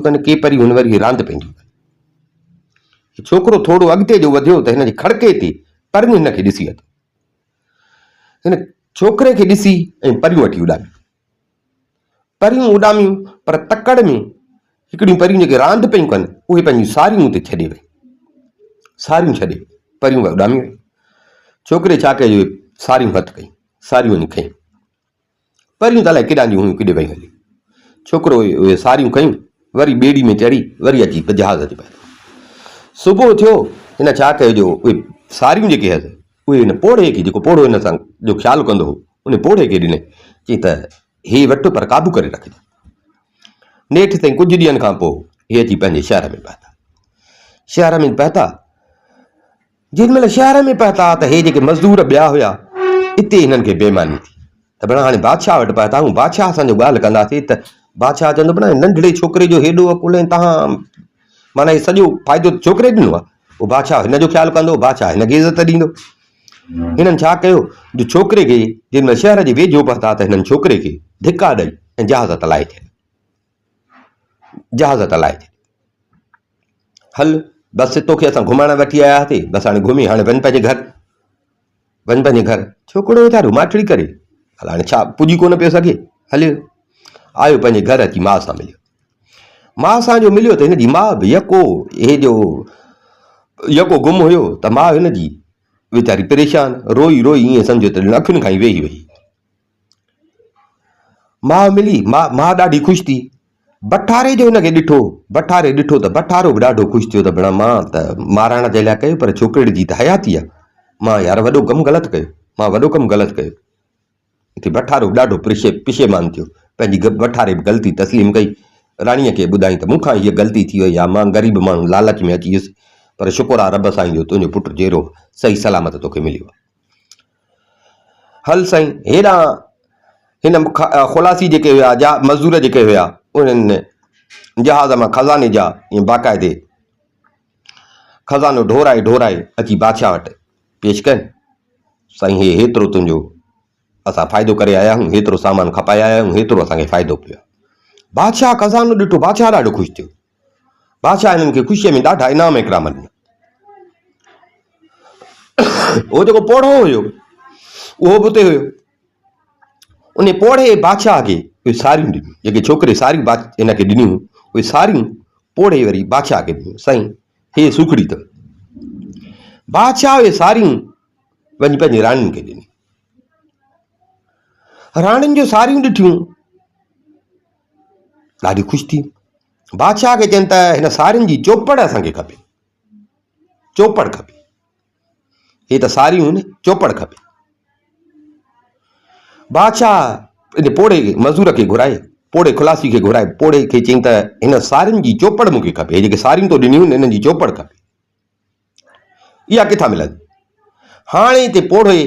कनि। के परियूं वरी रांदि पंहिंजियूं कनि। छोकिरो थोरो अॻिते जो वधियो त हिन जे खड़के ते परियूं हिनखे ॾिसी वरितो। हिन छोकिरे खे ॾिसी ऐं परियूं वठी उॾामियूं। पर तकड़ में हिकिड़ियूं परियूं जेके रांदि पियूं कनि उहे पंहिंजियूं सारियूं उते छॾे परियूं उॾामियूं। छोकिरे छा कयो? सारियूं हथु कई, सारियूं वञी खयूं। परियूं त अलाए केॾां ॾींहं हुयूं, किॾे वई हली। छोकिरो उहे सारियूं खयूं, वरी ॿेड़ी में चढ़ी, वरी अची जहाज़ ते पहुतो। सुबुह थियो। हिन छा कयो जो उहे सारियूं जेके हुअसि उहे हिन पोड़े खे, जेको पोड़ो हिन सां जो ख़्यालु कंदो हो, उन पोड़े खे ॾिनई। चई त हे वटि पर क़ाबू करे रखिजे। नेठि ताईं कुझु ॾींहंनि खां पोइ हे अची पंहिंजे शहर में पहुता। जेॾीमहिल शहर में पहुता त हे जेके मज़दूर ॿिया हुया हिते हिननि खे बेईमानी थी त भला हाणे बादशाह वटि पहुता आहियूं, बादशाह असांजो ॻाल्हि कंदासीं त बादशाह चवंदो भला नंढड़े छोकिरे जो हेॾो अकुल ऐं तव्हां माना हे सॼो फ़ाइदो छोकिरे ॾिनो आहे। उहो बादशाह हिनजो ख़्यालु कंदो, बादशाह हिनखे इज़त ॾींदो। हिननि छा कयो जो छोकिरे खे जेॾीमहिल शहर जे वेझो पहुता त हिननि छोकिरे खे धिका ॾेई ऐं जहाज़ तलाए छॾियो। हल बसि तोखे असां घुमाइण वठी आया हुआसीं, बसि हाणे घुमी हाणे वञ पंहिंजे घर। छोकिरो वीचारो माठड़ी करे हल हाणे छा पुॼी कोन पियो सघे। हलियो आयो पंहिंजे घर अची माउ सां मिलियो। माउ सां जो मिलियो त हिनजी माउ बि यको गुम हुयो त माउ हिनजी वीचारी परेशान रोई ईअं सम्झो त अखियुनि खां ई वेही माउ मिली। माउ ॾाढी ख़ुशि थी। बठारे जो हिनखे ॾिठो त बठारो बि ॾाढो ख़ुशि थियो त भेण मां त माराइण जे लाइ कयो पर छोकिरे जी त हयाती आहे। मां यार वॾो कमु ग़लति कयो। हिते बठारो बि ॾाढो पिशेमान थियो। पंहिंजी बठारे बि ग़लती तस्लीम कई। राणीअ खे ॿुधाई त मूंखां हीअ ग़लती थी वई आहे, मां ग़रीब माण्हू लालच में अची वियुसि, पर शुक्र आहे रब साईं जो तुंहिंजो पुटु जहिड़ो सही सलामत तोखे मिलियो आहे। हल साईं हेॾां हिन खुलासी जेके हुया मज़दूर जेके हुया उन्हनि जहाज़ मां खज़ाने जा ईअं बाक़ाइदे खज़ानो ढोराए अची बादशाह वटि पेश कनि। साईं हेतिरो तुंहिंजो असां फ़ाइदो करे आया आहियूं, हेतिरो सामान खपाए आया आहियूं, हेतिरो असांखे फ़ाइदो पियो। बादशाह खज़ानो ॾिठो, बादशाह ॾाढो ख़ुशि थियो। बादशाह हिननि खे ख़ुशीअ में ॾाढा इनाम इकराम ॾिना। उहो जेको पोढ़ो हुयो उहो बि उते हुयो। उन पोढ़े बादशाह खे उहे सारियूं ॾिनियूं, जेके छोकिरे सारियूं हिनखे ॾिनियूं, उहे सारियूं पोढ़े वरी बादशाह खे ॾिनियूं। साईं हे सुखड़ी अथव। बादशाह उहे सारियूं वञी पंहिंजी राणियुनि खे ॾिनी। राणियुनि जो सारियूं ॾिठियूं, ॾाढी ख़ुशि थी। बादशाह खे चवनि त हिन सारियुनि जी चौपड़ असांखे खपे, चौपड़ खपे। हे त सारियूं आहिनि, चौपड़ खपे। बादशाह इन पोढ़े मज़ूर खे घुराए, पोढ़े खुलासी खे घुराए, पोढ़े खे चयईं त हिन सारियुनि जी चौपड़ मूंखे खपे। जेके सारियूं तो ॾिनियूं हिननि जी चौपड़ खपे। इहा किथां मिलंदी? हाणे हिते पोढ़े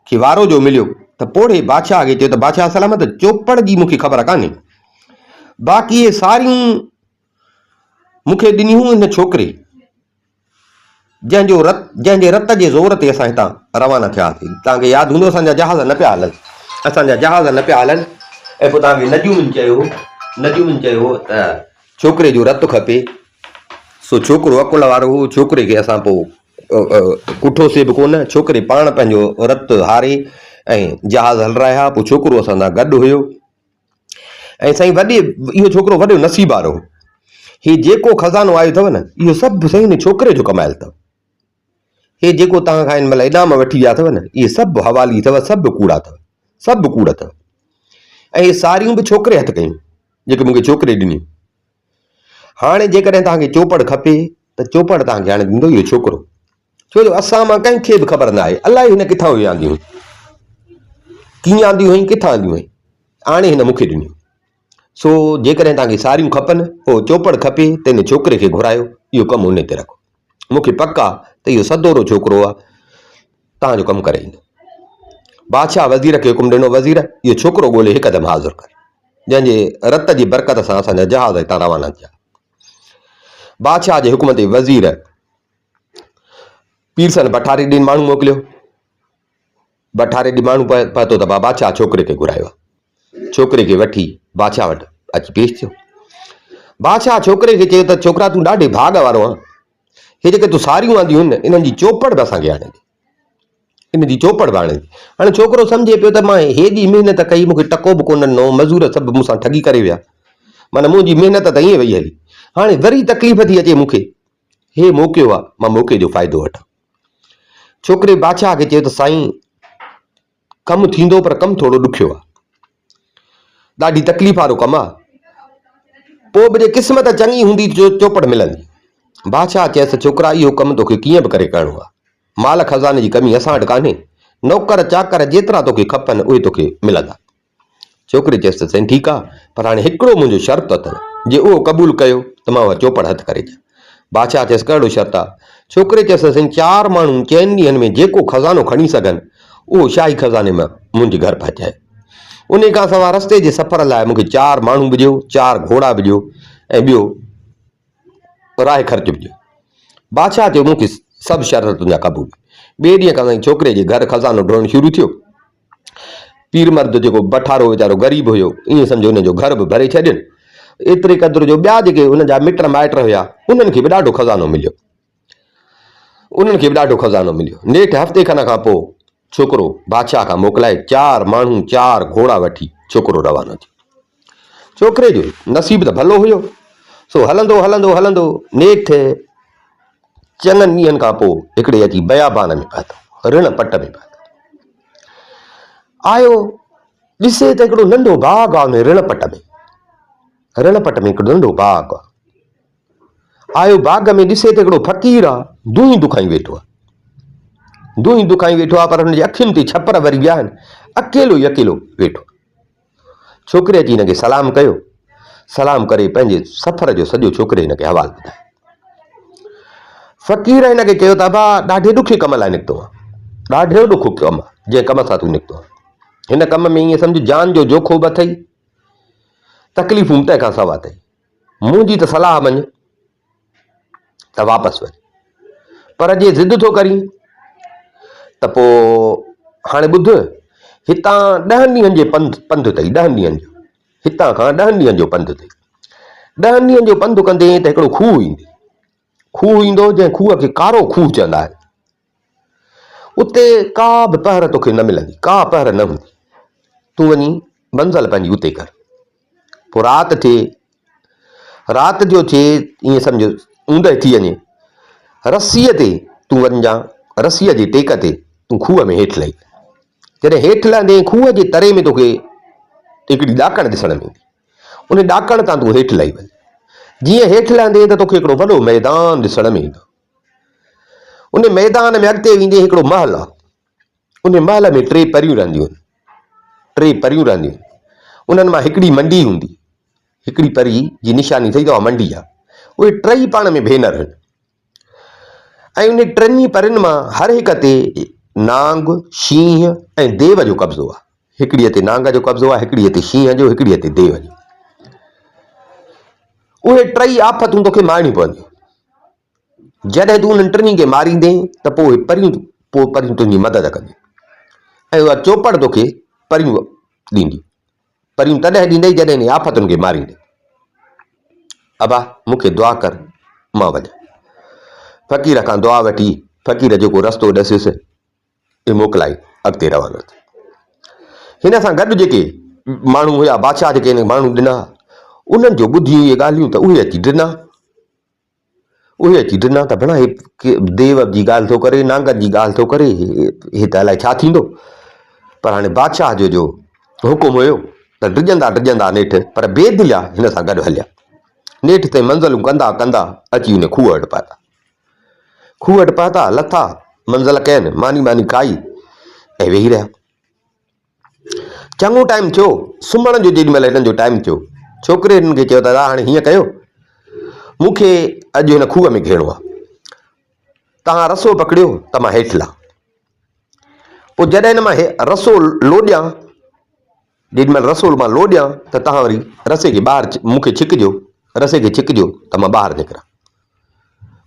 खे वारो जो मिलियो त पोढ़े बादशाह खे चयो त बादशाह सलामत, चौपड़ जी मूंखे ख़बर कान्हे, बाक़ी इहे सारियूं मूंखे ॾिनियूं हिन छोकिरे जंहिंजे रत जे ज़ोर ते असां हितां रवाना थियासीं। तव्हांखे यादि हूंदो असांजा जहाज़ न पिया हलनि, ऐं पोइ तव्हांखे नदियुनि चयो त छोकिरे जो रतु खपे। सो छोकिरो अकुल वारो हो, छोकिरे खे असां पोइ कुठोसीं बि कोन। छोकिरे पाण पंहिंजो रतु हारे ऐं जहाज़ हलराया। पोइ छोकिरो असां सां गॾु हुयो। ऐं साईं इहो छोकिरो वॾो नसीब वारो हो। हीउ जेको खज़ानो आयो अथव न, इहो सभु साईं हिन छोकिरे जो कमायल अथव। हे जेको तव्हां खां हिन महिल इनाम वठी विया अथव न, इहे सभु हवाली अथव, सभु कूड़ा अथव, सभु कूड़ अथव। ऐं इहे सारियूं बि छोकिरे हथु कयूं, जेके मूंखे छोकिरे ॾिनियूं। हाणे जेकॾहिं तव्हांखे चौपड़ खपे त चौपड़ तव्हांखे हाणे ॾींदो इहो छोकिरो। छो जो असां मां कंहिंखे बि ख़बर न आहे, अलाए हिन किथां हुई आंदियूं, कीअं आंदियूं हुई, किथां आंदियूं हुई, हाणे हिन मूंखे ॾिनियूं। सो जेकॾहिं तव्हांखे सारियूं खपनि, पोइ चौपड़ खपे त हिन छोकिरे खे घुरायो, इहो कमु उन ते रखो। मूंखे पक आहे त इहो सदोरो छोकिरो आहे, तव्हांजो कमु करे ईंदो। बादशाह वज़ीर खे हुकुम ॾिनो, वज़ीर इहो छोकिरो ॻोल्हे हिकदमि हाज़ुर कर, जंहिंजे रत जी बरकत सां असांजा जहाज़ हितां रवाना थिया। बादशाह जे हुकुम ते वज़ीर पीरसन बठारे ॾींहुं माण्हू मोकिलियो। बठारे ॾींहुं माण्हू पहुतो त बादशाह छोकिरे खे घुरायो। छोकिरे खे वठी बादशाह वटि अची पेश थियो। बादशाह छोकिरे खे चयो त छोकिरा तूं ॾाढे भाग वारो आहे। हे जेके तूं सारियूं आंदियूं आहिनि, इन्हनि जी चौपड़ बि असांखे आणे ॾे, इन जी चौपड़ बि आणे ॾे। हाणे छोकिरो सम्झे पियो त मां हेॾी महिनत कई, मूंखे टको बि कोन ॾिनो, मज़ूर सभु मूंसां ठगी करे विया, माना मुंहिंजी महिनत त ईअं वई हली। हाणे वरी तकलीफ़ थी अचे मूंखे, हे मौक़ो आहे, मां मौक़े जो फ़ाइदो वठां। छोकिरे बादशाह खे चयो त साईं कमु थींदो, पर कमु थोरो ॾुखियो आहे, ॾाढी तकलीफ़ वारो कमु आहे। पोइ बि जे क़िस्मत चङी हूंदी चौपड़ मिलंदी। बादशाह चयसि छोकिरा इहो कमु तोखे कीअं बि करे करिणो आहे, माल खज़ाने जी कमी असां वटि कान्हे, नौकर चाकर जेतिरा तोखे खपनि उहे तोखे मिलंदा। छोकिरे चयसि त साईं ठीकु आहे, पर हाणे हिकिड़ो मुंहिंजो शर्त अथव, जे उहो क़बूल कयो त मां उहा चौपड़ हथु करे ॾियां। बादशाह चयसि कहिड़ो शर्त आहे? छोकिरे चयसि साईं 4 माण्हू 4 ॾींहंनि में जेको खज़ानो खणी सघनि उहो शाही खज़ाने में मुंहिंजे घर पहुचाए। उन खां सवाइ रस्ते जे सफ़र लाइ मूंखे 4 माण्हू बि ॾियो, 4 घोड़ा बि ॾियो, ऐं ॿियो राह ख़र्च बि ॾियो। बादशाह चयो मूंखे सभु शर्त तुंहिंजा क़बूल। ॿिए ॾींहं खां साईं छोकिरे जे घर खज़ानो ढोइणु शुरू थियो। पीर मर्द जेको बठारो वीचारो ग़रीब हुयो, ईअं सम्झो हुनजो घर बि भरे छॾियनि। एतिरे क़दुरु जो ॿिया जेके हुनजा मिट माइट हुया उन्हनि खे बि ॾाढो खज़ानो मिलियो। नेठि हफ़्ते खन खां पोइ छोकिरो बादशाह खां मोकिलाए 4 माण्हू 4 घोड़ा वठी छोकिरो रवानो थियो। छोकिरे जो नसीब त भलो हुयो। सो हलंदो हलंदो हलंदो नेठि चङनि ॾींहंनि खां पोइ हिकिड़े अची बयाबान में पहुतो, ऋण पट में पहुतो। आयो ॾिसे त हिकिड़ो नंढो बाग़ आहे, ऋण पट में हिकिड़ो नंढो बाग़ आहे। आयो बाग़ में ॾिसे त हिकिड़ो फ़क़ीर आहे, दुई दुखाई वेठो आहे, पर हुनजी अखियुनि ते छपर वरी विया आहिनि, अकेलो ई अकेलो वेठो। छोकिरे अची हिनखे सलाम कयो, सलाम करे पंहिंजे सफ़र जो सॼो छोकिरे हिनखे हवालु ॿुधायो। फ़क़ीर हिनखे चयो त अबा ॾाढे ॾुखे कम लाइ निकितो आहे, ॾाढो ॾुखो कमु आहे जंहिं कम सां तूं निकितो आहे। हिन कम में ईअं सम्झ जान जो जोखो बि अथई, तकलीफ़ूं तंहिंखां सवाइ अथई। मुंहिंजी त सलाह मञ त वापसि वञ, पर जे ज़िद थो करीं त पोइ हाणे ॿुध, हितां 10 ॾींहंनि जे पंधु अथई, 10 ॾींहंनि जो हितां खां 10 ॾींहंनि जो पंधु ते 10 ॾींहंनि जो पंधु कंदे त हिकिड़ो खूह ईंदो जंहिं खूह खे कारो खूह चवंदा आहिनि। उते का बि पहर तोखे न मिलंदी, का पहर न हूंदी। तूं वञी मंज़िल पंहिंजी उते कर। पोइ राति जो थिए ईअं सम्झो ऊंदहि थी वञे, रसीअ ते तूं वञिजां, रसीअ जे टेक ते तूं खूह में हेठि लही। जॾहिं हेठि लहंदे खूह जे तरे में तोखे हिकिड़ी ॾाकण ॾिसण में ईंदी, उन ॾाकण तां तूं हेठि लही वञ। जीअं हेठि लहंदे त तोखे हिकिड़ो वॾो मैदान ॾिसण में ईंदो। उन मैदान में अॻिते वेंदे हिकिड़ो महल आहे। उन महल में 3 परियूं रहंदियूं आहिनि। उन्हनि मां हिकिड़ी मंडी हूंदी, हिकिड़ी परी जी निशानी थी अथव मंडी आहे। उहे 3 पाण में भेनर आहिनि ऐं उन 3 परियुनि मां हर हिक ते नांग, शींहं ऐं देव जो कब्ज़ो आहे। हिकिड़ीअ ते नांग जो कब्ज़ो आहे, हिकिड़ीअ ते शींहं जो, हिकिड़ीअ ते देव जो। उहे 3 आफ़तूं तोखे मारणियूं पवंदियूं। जॾहिं तूं उन्हनि 3 खे मारींदे त पोइ परियूं तुंहिंजी मदद कंदियूं ऐं उहा चौपड़ तोखे परियूं ॾींदी। परियूं तॾहिं ॾींदई जॾहिं इन आफ़तुनि खे मारींदे। अबा मूंखे दुआ कर, मां वञा। फ़क़ीर खां दुआ वठी फ़क़ीर जेको रस्तो ॾसियुसि इहे मोकिलाई अॻिते रवानो थी। हिन सां गॾु जेके माण्हू हुया, बादशाह जेके हिन माण्हू ॾिना, उन्हनि जो ॿुधियूं इहे ॻाल्हियूं त उहे अची ॾिना त भणा हे देव जी ॻाल्हि थो करे, नांगनि जी ॻाल्हि थो करे, हे त अलाए छा थींदो। पर हाणे बादशाह जो हुकुम हुयो त डिॼंदा नेठि, पर बेदिलिया हिन सां गॾु हलिया। नेठि ताईं मंज़िलूं कंदा कंदा अची उन खूह वटि पहुता, लथा, मंज़िल कयनि, मानी खाई ऐं वेही रहिया। चङो टाइम थियो, सुम्हण जो जेॾी महिल हिननि जो टाइम थियो, छोकिरे हिननि खे चयो दादा हाणे हीअं कयो, मूंखे अॼु हिन खूह में घेणो आहे, तव्हां रसो पकड़ियो त मां हेठि लहां। पोइ जॾहिं हिन मां रसो लोॾियां, जेॾी महिल रसो मां लोॾियां त तव्हां वरी रसे खे ॿाहिरि मूंखे छिकिजो त मां ॿाहिरि निकिरां।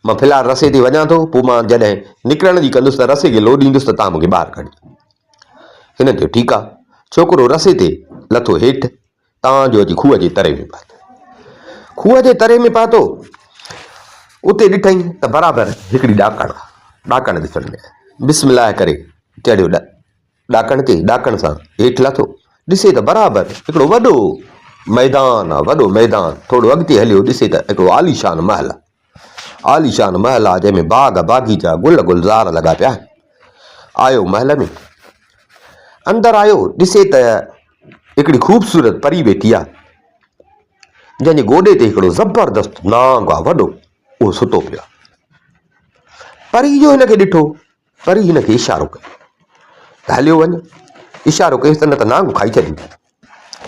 मां फ़िलहालु रसे ते वञां थो, पोइ मां जॾहिं निकिरण जी कंदुसि त रसे खे लोॾींदुसि त तव्हां मूंखे ॿाहिरि कढिजो। हिन चयो ठीकु आहे। छोकिरो रसे ते लथो हेठि, तव्हांजो अची खूह जे तरे में पातो। उते ॾिठई त बराबरि हिकिड़ी ॾाकण ॾिसण में आई। बिस्मिल्लाह करे चढ़ियो ॾाकण ते, ॾाकण सां हेठि लथो, ॾिसे त बराबरि हिकिड़ो वॾो मैदान आहे। थोरो अॻिते हलियो, ॾिसे त हिकिड़ो आलीशान महल आहे जंहिंमें बाग बागीचा, गुलज़ार लॻा पिया। आयो महल में, अंदरि आयो, ॾिसे त हिकिड़ी ख़ूबसूरत परी वेठी आहे, जंहिंजे गोॾे ते हिकिड़ो ज़बरदस्त नांग आहे वॾो, उहो सुतो पियो आहे। परी जो हिनखे ॾिठो, परी हिनखे इशारो कयो त हलियो वञ। इशारो कयुसि त न त नांग खाई छॾींदी।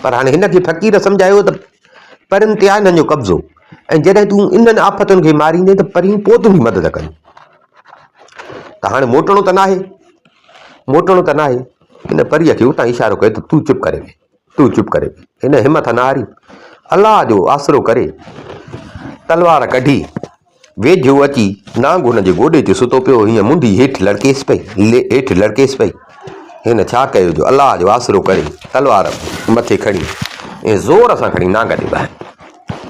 पर हाणे हिनखे फ़क़ीर सम्झायो त परियुनि ते आहे हिननि जो कब्ज़ो, ऐं जॾहिं तूं इन्हनि आफ़तुनि खे मारींदे त परियूं पोइ तुंहिंजी मदद कनि। त हाणे मोटणो त न आहे। हिन परीअ खे उतां इशारो कयो त तूं चुप करे वे। हिन हिमत न हारी, अलाह जो आसरो करे तलवार कढी वेझो अची नांग हुनजे गोॾे ते सुतो पियो। हीअं मुंडी हेठि लड़केसि पई। हिन छा कयो जो अलाह जो आसरो करे तलवार मथे खणी ऐं ज़ोर सां खणी नांग ते ॿाहिरि,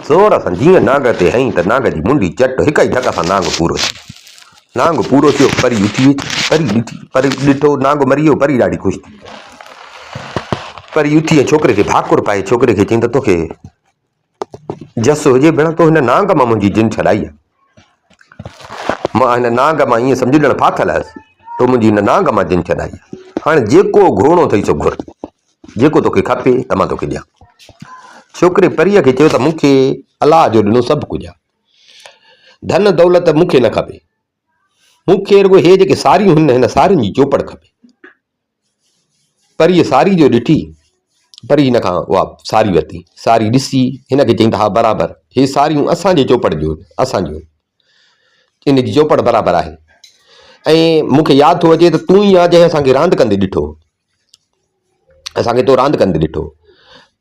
ज़ोर सां जीअं नांग ते हईं त नांग जी मुंडी चट, हिक ई धक सां नांग पूरो थियो। परी उथी, परी ॾिठो नांग मरी वियो। परी ॾाढी ख़ुशि थी। परी उथी ऐं छोकिरे खे भाकुर पाए छोकिरे खे चईं त तोखे जस हुजे भेण, तो हिन नांग मां मुंहिंजी जिन छॾाई आहे। मां हिन नांग मां ईअं सम्झ ॼण फाथल हुयसि, तो मुंहिंजी हिन नांग मां जिन छॾाई आहे। हाणे जेको घुरणो अथई सो घुर, जेको तोखे खपे त मां तोखे ॾियां। छोकिरे परीअ खे चयो त मूंखे अलाह जो ॾिनो सभु कुझु आहे, धन दौलत मूंखे न खपे, मूंखे रुॻो हे जेके सारियूं हिन सारियुनि जी चौपड़ खपे। परीअ सारी जो ॾिठी, परी हिन खां उहा सारी वरिती। सारी ॾिसी हिनखे चईं त हा बराबरि, हे सारियूं असांजे चौपड़ जूं, असांजूं, इन जी चौपड़ बराबरि आहे। ऐं मूंखे यादि थो अचे त तूं ई आहे जंहिं असांखे रांदि कंदे ॾिठो, असांखे तो रांदि कंदे ॾिठो।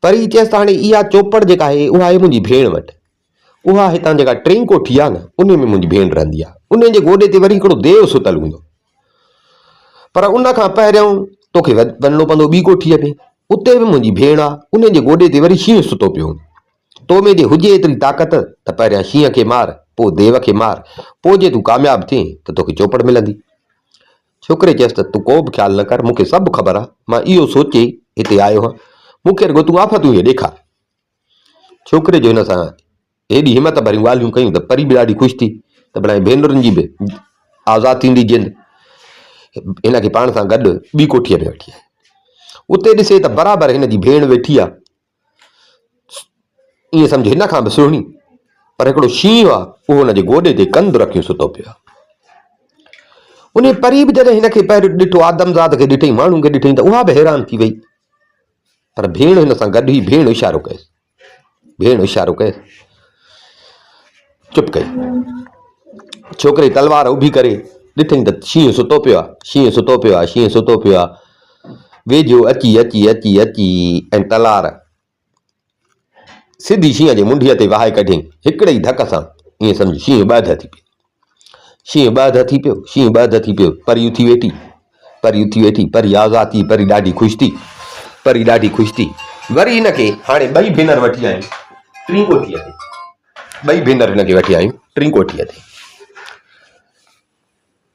परी चयसि त हाणे इहा चौपड़ जेका आहे उहा आहे मुंहिंजी भेण वटि, उहा हितां जेका टीं कोठी आहे न, उन में मुंहिंजी भेण रहंदी आहे। उन जे गोॾे ते वरी हिकिड़ो देव सुतल हूंदो, पर उन खां पहिरियों तोखे वञिणो पवंदो ॿी कोठीअ में। उते बि मुंहिंजी भेण आहे, उन जे गोॾे ते वरी शींहुं सुतो पियो हूंदो। तो में जे हुजे एतिरी ताक़त त पहिरियां शींहं खे मार, पोइ देव खे मार, पोइ जे तूं कामयाबु थीं त तोखे चौपड़ मिलंदी। छोकिरे चयसि त तूं को बि ख़्यालु न कर, मूंखे सभु ख़बर आहे, मां इहो सोचे हिते आयो आहियां, मूंखे रुॻो तूं आफ़तूं इहे ॾेखार। छोकिरे जो हिन सां हेॾी हिमत भरियूं ॻाल्हियूं कयूं त परी बि ॾाढी ख़ुशि थी त भला भेनरुनि जी बि आज़ादु थींदी जिंद। हिन खे पाण सां गॾु ॿी कोठीअ में वठी आहे। उते ॾिसे त बराबरि हिन जी भेण वेठी आहे, ईअं सम्झ हिन खां बि सुहिणी, पर हिकिड़ो शींहुं आहे उहो हुनजे गोॾे ते कंधु रखियो सुतो पियो आहे। उन परी बि जॾहिं हिन खे पहिरियों ॾिठो, आदमज़ाद खे ॾिठई, माण्हू खे ॾिठई, त उहा बि हैरान थी वई। पर भेण हिन सां गॾु ई भेण इशारो कयसि, भेण इशारो कयसि, चुप कई। छोकिरे तलवार उभी करे ॾिठई त शींहुं सुतो पियो आहे, शींहुं सुतो पियो आहे, शींहुं सुतो पियो आहे। वेझो अची अची अची अची ऐं तलवार सिधी शींहं जे मुंडीअ ते वहाए कढियईं, हिकिड़े ई धक सां। ईअं सम्झ शींहुं ॿध थी पियो, शींहुं ॿध थी पियो, शींहुं ॿध थी पियो। परी उथी वेठी, परी उथी वेठी, परी आज़ाद थी, परी ॾाढी ख़ुशि थी, परी ॾाढी ख़ुशि थी। वरी हिनखे हाणे ॿई भेनर वठी आयूं टीं कोठीअ ते, ॿई भेनर हिनखे वठी आयूं टीं कोठीअ ते,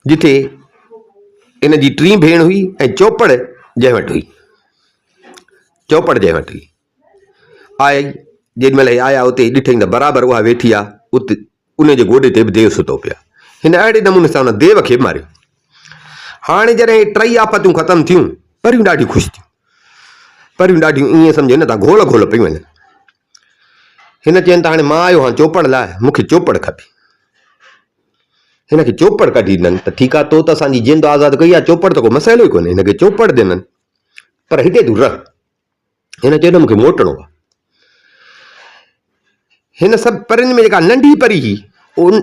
जिथे इन जी टीं भेण हुई ऐं चौपड़ जंहिं वटि हुई, चौपड़ जंहिं वटि हुई। आया जेॾीमहिल हे आया उते ॾिठई त बराबरि उहा वेठी आहे, उते उन जे गोॾे ते बि देव सुतो पिया। हिन अहिड़े नमूने सां हुन देव खे मारियो। हाणे जॾहिं टई आफ़तूं ख़तमु थियूं, परियूं ॾाढी ख़ुशि थियूं, परियूं ॾाढियूं ईअं सम्झ हिन तां घोल घोल पई वञनि। हिन चवनि त हाणे मां आयो हाँ चौपड़ लाइ, मूंखे चौपड़ खपे। हिन खे चौपड़ कढी ॾिननि त ठीकु आहे, तो त असांजी जिंद आज़ादु कई आहे, चौपड़ त को मसइलो ई कोन्हे, हिनखे चौपड़ ॾिननि। पर हिते तूं रह, हिन चयो त मूंखे मोटणो आहे। हिन सभु परियुनि में जेका नंढी परी हुई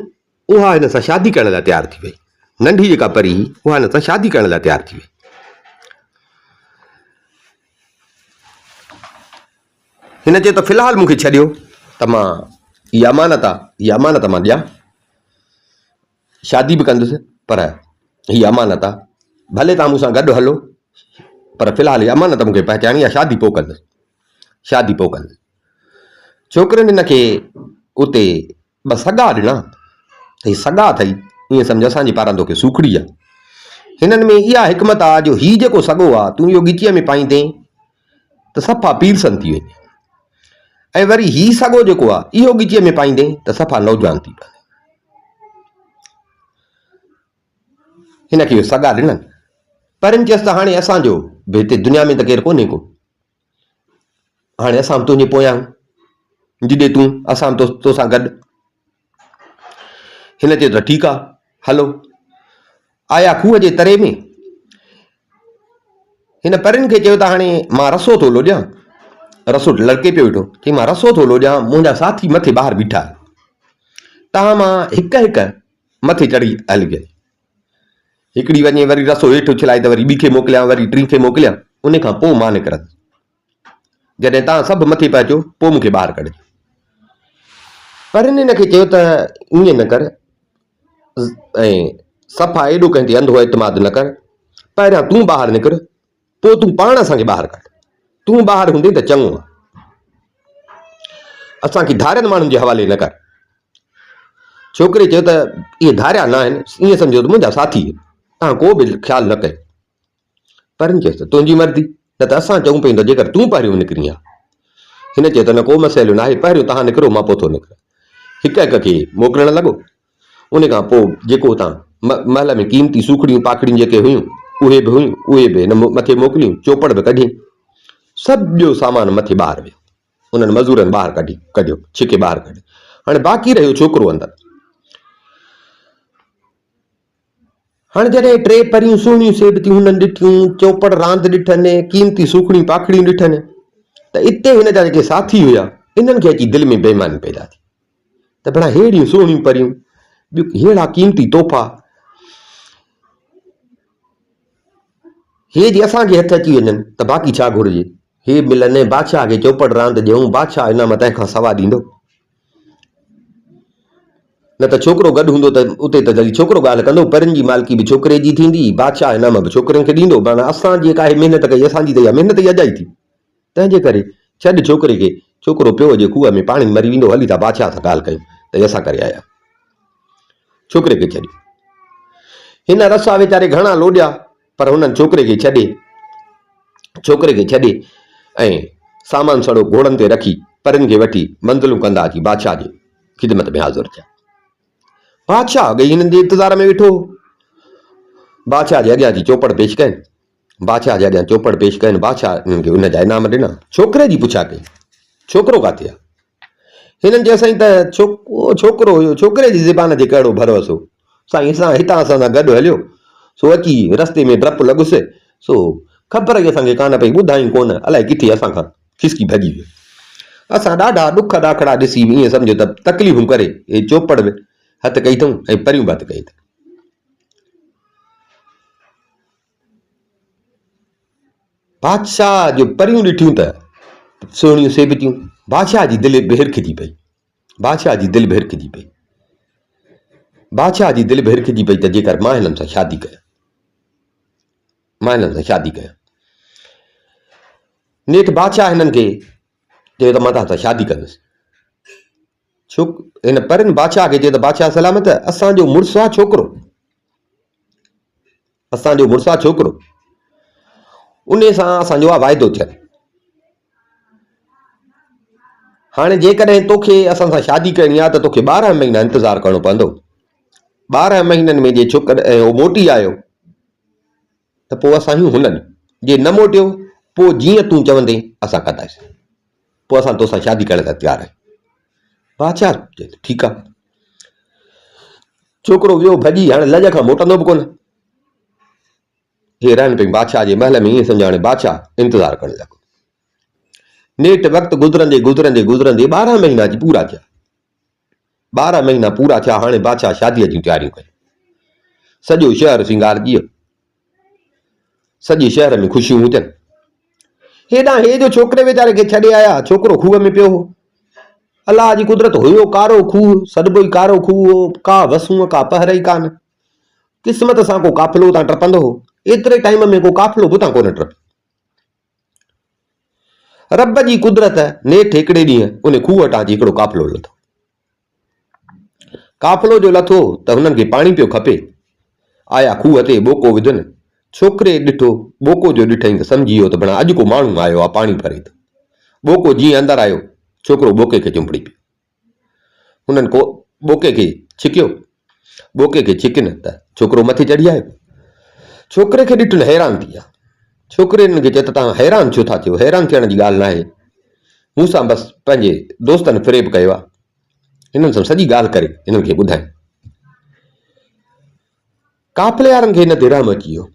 उहा हिन सां शादी करण लाइ तयारु थी वई। नंढी जेका परी हुई उहा हिन सां शादी करण लाइ तयारु थी वई। हिन चयो त फ़िलहालु मूंखे छॾियो त मां इहा अमानत आहे, इहा अमानत मां ॾियां, शादी बि कंदुसि, पर हीअ अमानत आहे, भले तव्हां मूंसां गॾु हलो, पर फ़िलहालु इहा अमानत मूंखे पहचानी आहे, शादी पोइ कंदुसि, शादी पोइ कंदुसि। छोकिरनि हिन खे उते ॿ सॻा ॾिना त हीअ सॻा अथई, ईअं सम्झ असांजे पारां तोखे सूखड़ी आहे। हिननि में इहा हिकमत आहे जो हीउ जेको सॻो आहे तूं इहो ॻिचीअ में पाईंदे त सफ़ा पीरसन थी वञे, ऐं वरी हीउ सॻो जेको आहे इहो ॻिचीअ में पाईंदे त सफ़ा नौजवान थी पए। हिनखे इहो सॻा ॾिननि, पर हिन चयसि त हाणे असांजो भई हिते दुनिया में त केरु कोन्हे को, हाणे असां बि तुंहिंजे पोयां जिॾे तूं असां तोसां गॾु। हिन चयो त ठीकु आहे हलो। आया खूह जे तरे में, हिन परियुनि खे चयो त हाणे मां रसो थो लोॼां, रसो लड़के पियो वेठो, चई मां रसो थो लोॼां, मुंहिंजा साथी मथे ॿाहिरि बीठा, तव्हां मां हिकु हिकु मथे चढ़ी हली वञे, हिकिड़ी वञे वरी रसो हेठि उछलाए त वरी ॿी खे मोकिलियां, वरी टी खे मोकिलियां, उन खां पोइ मां निकिरंदुसि। जॾहिं तव्हां सभु मथे पहुचो पोइ मूंखे ॿाहिरि कढिजो। पर हिन खे चयो त ईअं न कर, ऐं सफ़ा एॾो कंहिं ते अंधो एतमाद न कर, पहिरियां तूं ॿाहिरि निकिर, पोइ तूं पाण असांखे ॿाहिरि कढ। तूं ॿाहिरि हूंदे त चङो आहे, असांखे धारियनि माण्हुनि जे हवाले न कर। छोकिरे चयो त इहे धारिया न आहिनि, ईअं सम्झो त मुंहिंजा साथी आहिनि, तव्हां को बि ख़्यालु न कयो। पर हिन चयसि त तुंहिंजी मर्ज़ी, न त असां चऊं पियूं त जेकर तूं पहिरियों निकिरी आहे। हिन चयो त न को मसइलो न आहे, पहिरियों तव्हां निकिरो, मां पोइ थो निकिरां। हिक हिक खे मोकिलणु लॻो। उन खां पोइ जेको हुतां महल में क़ीमती सूखड़ियूं पाखड़ियूं जेके हुयूं उहे बि हिन मथे मोकिलियूं, चौपड़ बि कढी, सॼो सामान मथे ॿाहिरि वियो, उन्हनि मज़ूरनि ॿाहिरि कढियो, छिके ॿाहिरि कढियो। हाणे बाक़ी रहियो छोकिरो अंदरि। हाणे जॾहिं टे परियूं सुहिणियूं सेबतियूं हुननि ॾिठियूं, चौपड़ रांदि ॾिठनि, क़ीमती सूखड़ियूं पाखड़ियूं ॾिठनि, त इते हिन जा जेके साथी हुया इन्हनि खे अची दिलि में बेईमानी पैदा थी त भला हेड़ियूं सुहिणियूं परियूं, हेड़ा क़ीमती तोहफ़ा, हे जे असांखे हथ अची वञनि त बाक़ी छा घुरिजे। हे मिलनि, बादशाह खे चौपड़ रांदि ॾियूं, बादशाह इनाम तंहिंखां सवा ॾींदो। न त छोकिरो गॾु हूंदो त उते त जल्दी छोकिरो ॻाल्हि कंदो, परियुनि जी मालिकी बि छोकिरे जी थींदी, बादशाह इनाम बि छोकिरनि खे ॾींदो। माना असां जेका आहे महिनत कई, असांजी त इहा महिनत ई अजाई थी। तंहिंजे करे छॾ छोकिरे खे, छोकिरो पियो जे खूह में पाणी मरी वेंदो, हली था बादशाह सां ॻाल्हि कयूं त असां करे आया। छोकिरे खे छॾियो। हिन रसा वीचारे घणा लोॾिया, पर हुननि छोकिरे खे छॾे ऐं सामान सड़ो घोड़नि ते रखी परियुनि खे वठी मंज़िलूं कंदा अची बादशाह जी ख़िदमत में हाज़ुर थिया। बादशाह अॻे हिननि जे इंतज़ार में वेठो। बादशाह जे अॻियां जी चौपड़ पेश कनि, बादशाह जे अॻियां चौपड़ पेश कनि। बादशाह हिननि खे हुन जा इनाम ॾिना। छोकिरे जी पुछा कई, छोकिरो किथे आहे? हिननि चयो साईं त छोकिरो हुयो, छोकिरे जी ज़बान ते कहिड़ो भरोसो साईं, हितां असां सां गॾु हलियो, सो अची रस्ते में डपु लॻुसि, सो ख़बर ई असांखे कान पई, ॿुधाई कोन, अलाए किथे असां खां खिसकी भॼी वियो। असां ॾाढा ॾुख ॾाखड़ा ॾिसी ईअं सम्झो त तकलीफ़ूं करे हे चौपड़ में हथु कई अथऊं ऐं परियूं बि हथु कई अथऊं। बादशाह जो परियूं ॾिठियूं त सुहिणियूं सेबितियूं। बादशाह जी दिलि बि हिरखिजी पई, बादशाह जी दिलि बि हिरखिजी पई, बादशाह जी दिलि बि हिरखिजी पई त जेकर मां हिननि सां शादी कयां, मां हिननि सां शादी कयां। नेठि बादशाह हिननि खे चयो त मां तव्हां सां शादी कंदुसि। हिन परियुनि बादशाह खे चयो त बादशाह सलामत, असांजो मुड़ुसु आहे छोकिरो, असांजो मुड़ुसु आहे छोकिरो, उन सां असांजो आहे वाइदो थियल। हाणे जेकॾहिं तोखे असां सां शादी करणी आहे त तोखे 12 महीना इंतज़ारु करणो पवंदो। 12 महीननि में जे छोकिरो उहो मोटी आयो त पोइ असां ई हुननि, जे न मोटियो पोइ जीअं तूं चवंदे असां कंदासीं, पोइ असां तोसां शादी करण लाइ तयारु आहियूं। बादशाह चए ठीकु आहे। छोकिरो वियो भॼी, हाणे लॼ खां मोटंदो बि कोन। हे रहनि पई बादशाह जे महल में, ईअं सम्झाणे बादशाह इंतज़ारु करणु लॻो। नेठि वक़्तु गुज़रंदे गुज़रंदे गुज़रंदे 12 महीना जी पूरा थिया। 12 महीना पूरा थिया। हाणे बादशाह शादीअ जूं तयारियूं कयूं। सॼो शहर सिंगार ॾियो, सॼे शहर में ख़ुशियूं हुजनि। हेॾां हे जो छोकिरे वीचारे खे छॾे आया, छोकिरो खूह में पियो हो। अलाह जी कुदरत, हुयो कारो खूह, सॾिबो ई कारो खूह हो, का वसूं का पहर ई कान। क़िस्मत सां को काफ़िलो उतां टपंदो हो, एतिरे टाइम में को काफ़िलो बि उतां कोन टपियो। रब जी कुदरत, नेठि हिकिड़े ॾींहुं उन खूह वटां अची हिकिड़ो काफ़िलो लथो। काफ़िलो जो लथो त हुननि खे पाणी पियो खपे। आया खूह ते ॿोको विधुनि। छोकिरे ॾिठो, ॿोको जो ॾिठई त सम्झी वियो त भला अॼु को माण्हू आयो आहे पाणी भरे थो। ॿोको जीअं अंदरि आयो, छोकिरो ॿोके खे चुंबड़ी पियो। हुननि को ॿोके खे छिकियो, ॿोके खे छिकिन त छोकिरो मथे चढ़ी आयो। छोकिरे खे ॾिठुनि, हैरान थी विया। छोकिरे खे चए त तव्हां हैरान छो था थियो? हैरान थियण जी ॻाल्हि न आहे, मूं सां बसि पंहिंजे दोस्तनि फ़रेब कयो आहे। हिननि सां सॼी ॻाल्हि करे हिननि खे ॿुधाई। काफ़िले वारनि खे हिन ते रहम अची वियो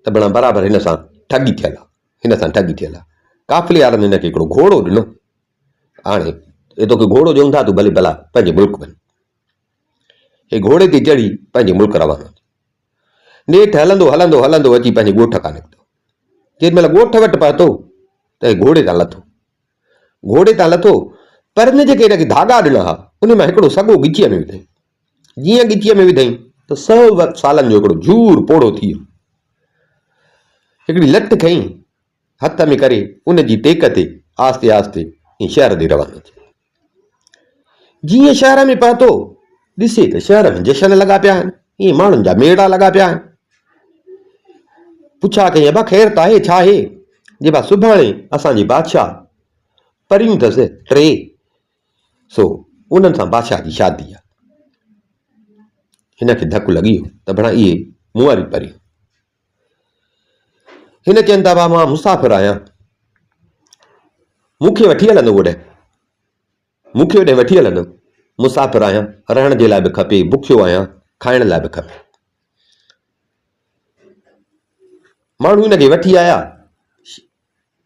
त भला बराबरि हिन सां ठगी थियल आहे, हिन सां ठगी थियल आहे। काफ़िले वारनि हिन खे हिकिड़ो घोड़ो ॾिनो। हाणे हे तोखे घोड़ो ॾियूं था, तूं भले भला पंहिंजे मुल्क वञ। हे घोड़े ते चढ़ी पंहिंजे मुल्क रवानो। नेठि हलंदो हलंदो हलंदो अची पंहिंजे ॻोठ खां निकितो। जेॾी महिल ॻोठ वटि पहुतो त घोड़े तां लथो। घोड़े तां लथो, पर हिन जेके हिनखे धागा ॾिना हुआ उन मां हिकिड़ो सॻो गिचीअ में विधई। जीअं गिचीअ में विधई त 100 सालनि जो हिकिड़ो झूर पोड़ो थी वियो। हिकिड़ी लट खईं हथ में करे, उन जी टेक ते आस्ते आस्ते शहर ॾे रवानो थियो। जीअं शहर में पहुतो, ॾिसे त शहर में जशन लॻा पिया आहिनि, ईअं माण्हुनि जा मेड़ा लॻा पिया आहिनि। पुछा कई, अबा ख़ैर त आहे, छा आहे? जे बा सुभाणे असांजे बादशाह परियूं अथसि 3, सो उन्हनि सां बादशाह जी शादी आहे। हिन खे धकु लॻी वियो त भला इहे मूं वारी परियूं। हिन चवनि था, भाउ मां मुसाफ़िर आहियां, मूंखे वठी हलंदो ओॾे, मूंखे ओॾे वठी हलंदो। मुसाफ़िर आहियां, रहण जे लाइ बि खपे, बुखियो आहियां, खाइण लाइ बि खपे। माण्हू हिनखे वठी आया,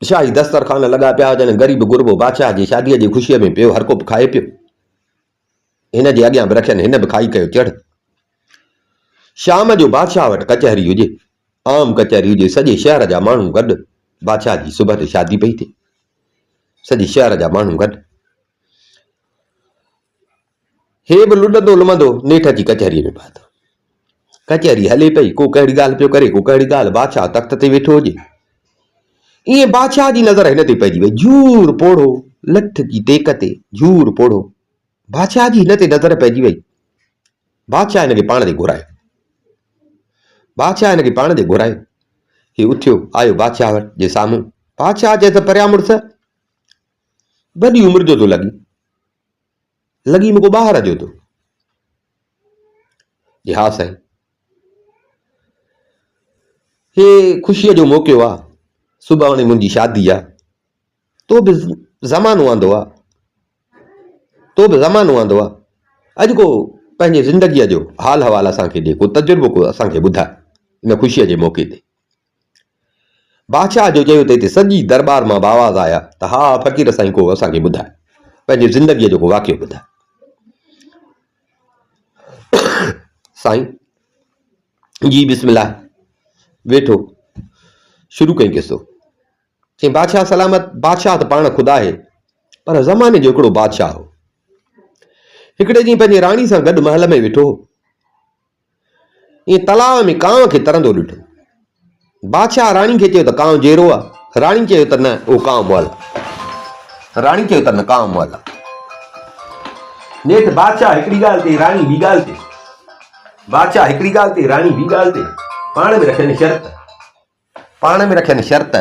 शाही दस्तरखान लॻा पिया हुजनि, ग़रीब गुरबो बादशाह जी शादीअ जी ख़ुशीअ में पियो, हर को बि खाए पियो। हिन जे अॻियां बि रखियनि, हिन बि खाई कयो चढ़। शाम जो बादशाह वटि कचहरी हुजे, आम कचहरी हुजे, सॼे शहर जा माण्हू गॾु, बादशाह जी सुबुह ते शादी पई थिए, सॼे शहर जा माण्हू गॾु। हे बि लुॾंदो लुमंदो नेठि अची कचहरीअ में पहुतो। कचहरी हले पई, को कहिड़ी ॻाल्हि पियो करे, को कहिड़ी ॻाल्हि। बादशाह तख़्त ते वेठो हुजे, ईअं बादशाह जी नज़र हिन ते पइजी वई, झूर पोड़ो लठ जी टेक ते झूर पोड़ो, बादशाह जी हिन ते नज़र पइजी वई। बादशाह हिनखे पाण ते घुरायो, बादशाह हिनखे पाण ते घुरायो। ही उथियो आयो बादशाह जे साम्हूं। बादशाह चए त परियां मुड़ुस, वॾी उमिरि जो थो लॻी मूंखे ॿाहिरि जो थो। जी हा साईं, हे ख़ुशीअ जो मौक़ो आहे, सुभाणे मुंहिंजी शादी आहे, तो बि ज़मानो आंदो आहे, तो बि ज़मानो आंदो आहे। अॼु को पंहिंजे ज़िंदगीअ जो हाल हवाल असांखे ॾे, को तजुर्बो को असांखे ॿुधाए इन ख़ुशीअ जे मौक़े ते। बादशाह जो चयो त हिते सॼी दरबार मां आवाज़ आया त हा फ़क़ीर साईं को असांखे ॿुधाए, पंहिंजे ज़िंदगीअ जो को वाक़ियो ॿुधाए। साईं जी बिस्मिल्लाह वेठो शुरू कई किसो। चई बादशाह सलामत, बादशाह त पाण ख़ुदा आहे, पर ज़माने जो हिकिड़ो बादशाह हो। हिकिड़े ॾींहुं पंहिंजे राणी सां गॾु महल में वेठो, ईअं तलाव में कांव खे तरंदो ॾिठो। बादशाह राणी खे चयो त कांव जहिड़ो आहे, राणी चयो त न उहो कांव मुअल, राणी चयो त न कांव मुअल। नेठि बादशाह हिकिड़ी ॻाल्हि ते, राणी ॿी ॻाल्हि ते, बादशाह हिकिड़ी ॻाल्हि ते, राणी ॿी ॻाल्हि ते, पाण में रखनि शर्त, पाण में रखनि शर्त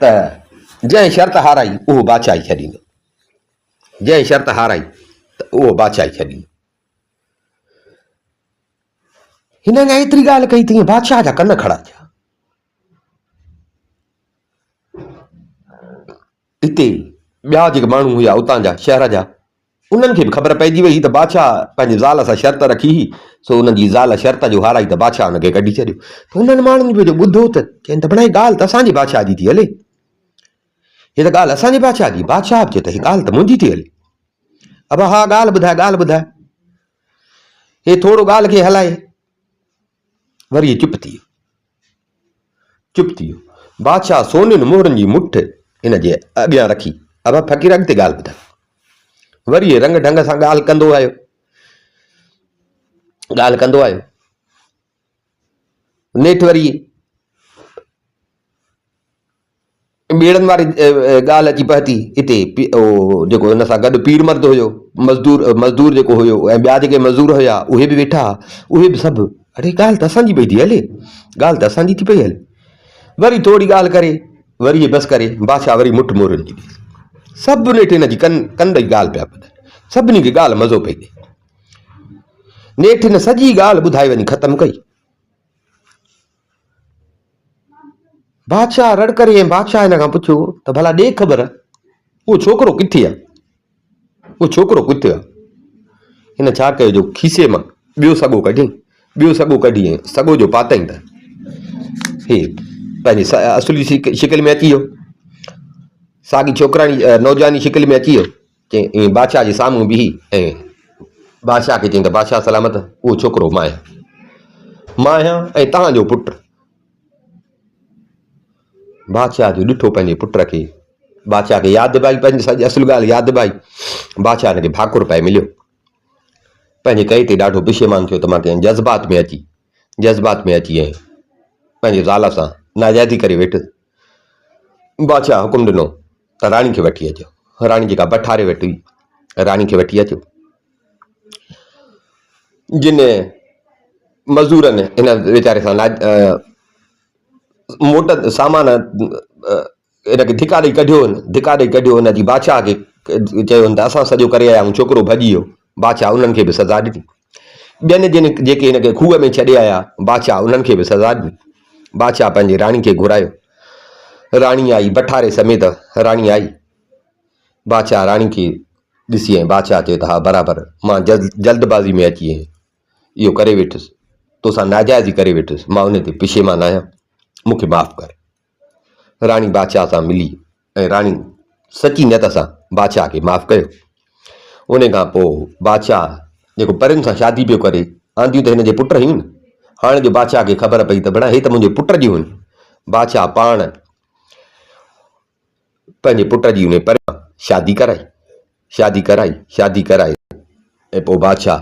त जंहिं शर्त हाराई उहो बादशाह ई छॾींदो, जंहिं शर्त हाराई त उहो बादशाह ई छॾींदो। हिन अञा एतिरी ॻाल्हि कई तीअं बादशाह जा कन खड़ा थिया। हिते ॿिया जेके माण्हू हुया उतां जा शहर जा, उन्हनि खे बि ख़बर पइजी वई त बादशाह पंहिंजी ज़ाल सां शर्त रखी हुई, सो उन्हनि जी ज़ाल शर्त जो हाराई त बादशाह हुनखे कढी छॾियो। त उन्हनि माण्हुनि बि जो ॿुधो त चवनि त भई ॻाल्हि त असांजे बादशाह जी थी हले, हीअ त ॻाल्हि असांजे बादशाह जी। बादशाह बि चए त हीअ ॻाल्हि त मुंहिंजी थी हले। अब हा ॻाल्हि ॿुधाए, ॻाल्हि ॿुधाए। हे थोरो ॻाल्हि खे हलाए, वरी चुप थी वियो, चुप थी वियो। बादशाह सोनियुनि मोहरनि जी मुठ हिन जे अॻियां रखी, अब फ़क़ीर अॻिते ॻाल्हि ॿुधाए। वरी हे रंग ढंग सां ॻाल्हि कंदो आयो, ॻाल्हि कंदो आयो। नेठि वरी ॿेड़नि वारी ॻाल्हि अची पहुती। हिते जेको हिन सां गॾु पीर मर्द हुयो, मज़दूर जेको हुयो, ऐं ॿिया जेके मज़दूर हुया उहे बि वेठा, उहे बि सभु अड़े ॻाल्हि त असांजी पई थी हले, ॻाल्हि त असांजी थी पई हले। वरी थोरी ॻाल्हि करे वरी हे बसि करे बादशाह वरी मुठ मोरनि जी, सभु नेठि हिन जी कंद जी ॻाल्हि पिया ॿुधाए, सभिनी खे ॻाल्हि मज़ो पई ॾे। नेठि हिन सॼी ॻाल्हि ॿुधाए वञी ख़तमु कई। बादशाह रड़ करे, ऐं बादशाह हिन खां पुछियो त भला ॾे ख़बर उहो छोकिरो किथे आहे, उहो छोकिरो किथे आहे। हिन छा कयो जो खीसे मां ॿियो सॻो कढियईं, ॿियो सॻो कढी ऐं सॻो जो पातईं त हे पंहिंजी असुली शिकिल में अची वियो, साॻी छोकिराणी नौजवानी शिकिल में अची वियो। चई बादशाह जे साम्हूं बीही ऐं बादशाह खे चई त बादशाह सलामत, उहो छोकिरो मां आहियां ऐं तव्हांजो पुटु। बादशाह जो ॾिठो पंहिंजे पुट खे, बादशाह खे यादि भाई, पंहिंजी सॼी असुल ॻाल्हि यादि भाई। बादशाह हिनखे भाकुर पाए मिलियो, पंहिंजे कई ते ॾाढो पिशेमान थियो त मां कंहिं जज़्बात में अची ऐं पंहिंजी ज़ाल सां नाजाइज़ी करे वेठुसि। बादशाह हुकुम ॾिनो त राणी खे वठी अचो, राणी जेका बठारे वेठी हुई, राणी खे वठी अचो। जिन मज़दूरनि हिन वीचारे सां मोट सामान हिनखे धिका ॾेई कढियो, हुनजी बादशाह खे चयो त असां सॼो करे आया आहियूं, छोकिरो भॼी वियो। बादशाह उन्हनि खे बि सज़ा ॾिनी। ॿियनि जेके हिनखे खूह में छॾे आया, बादशाह उन्हनि खे बि सज़ा ॾिनी। बादशाह पंहिंजी राणी खे घुरायो, राणी आई, बठारे समेत राणी आई। बादशाह राणी खे ॾिसी ऐं बादशाह चयो त हा बराबरि, मां जल्दबाज़ी में अची इहो करे वेठुसि, तोसां नाजाइज़ी करे वेठुसि, मां उन ते पिशेमान आहियां, मूंखे माफ़ कर। राणी बादशाह सां मिली ऐं राणी सची नियत सां बादशाह खे माफ़ कयो। उन खां पोइ बादशाह जेको परियुनि सां शादी पियो करे, आंदियूं त हिन जे पुट हुयूं न। हाणे जो बादशाह खे ख़बर पई त भेण हे त मुंहिंजे पुट जी हुयूं, बादशाह पाण पंहिंजे पुट जी उन परियां शादी कराई ऐं पोइ बादशाह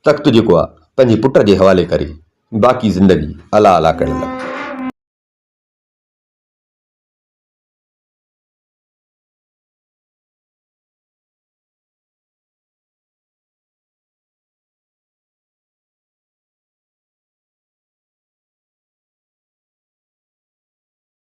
तख़्त जेको आहे पंहिंजे पुट जे हवाले करे बाक़ी ज़िंदगी अला अला करण लॻो।